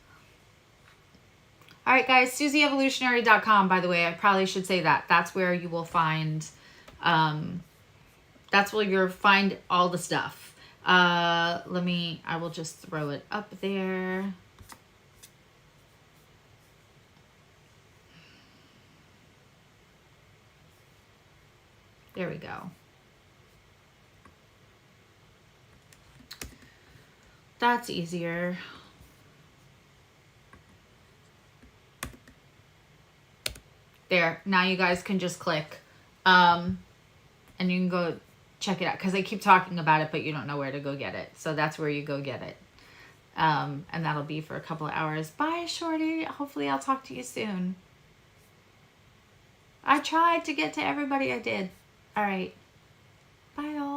Speaker 1: All right, guys. SuzzyEvolutionary.com, by the way. I probably should say that. That's where you will find, that's where you'll find all the stuff. I will just throw it up there. There we go. That's easier. There. Now you guys can just click. And you can go check it out, because I keep talking about it, but you don't know where to go get it. So that's where you go get it. And that'll be for a couple of hours. Bye, Shorty. Hopefully I'll talk to you soon. I tried to get to everybody. I did. All right. Bye, all.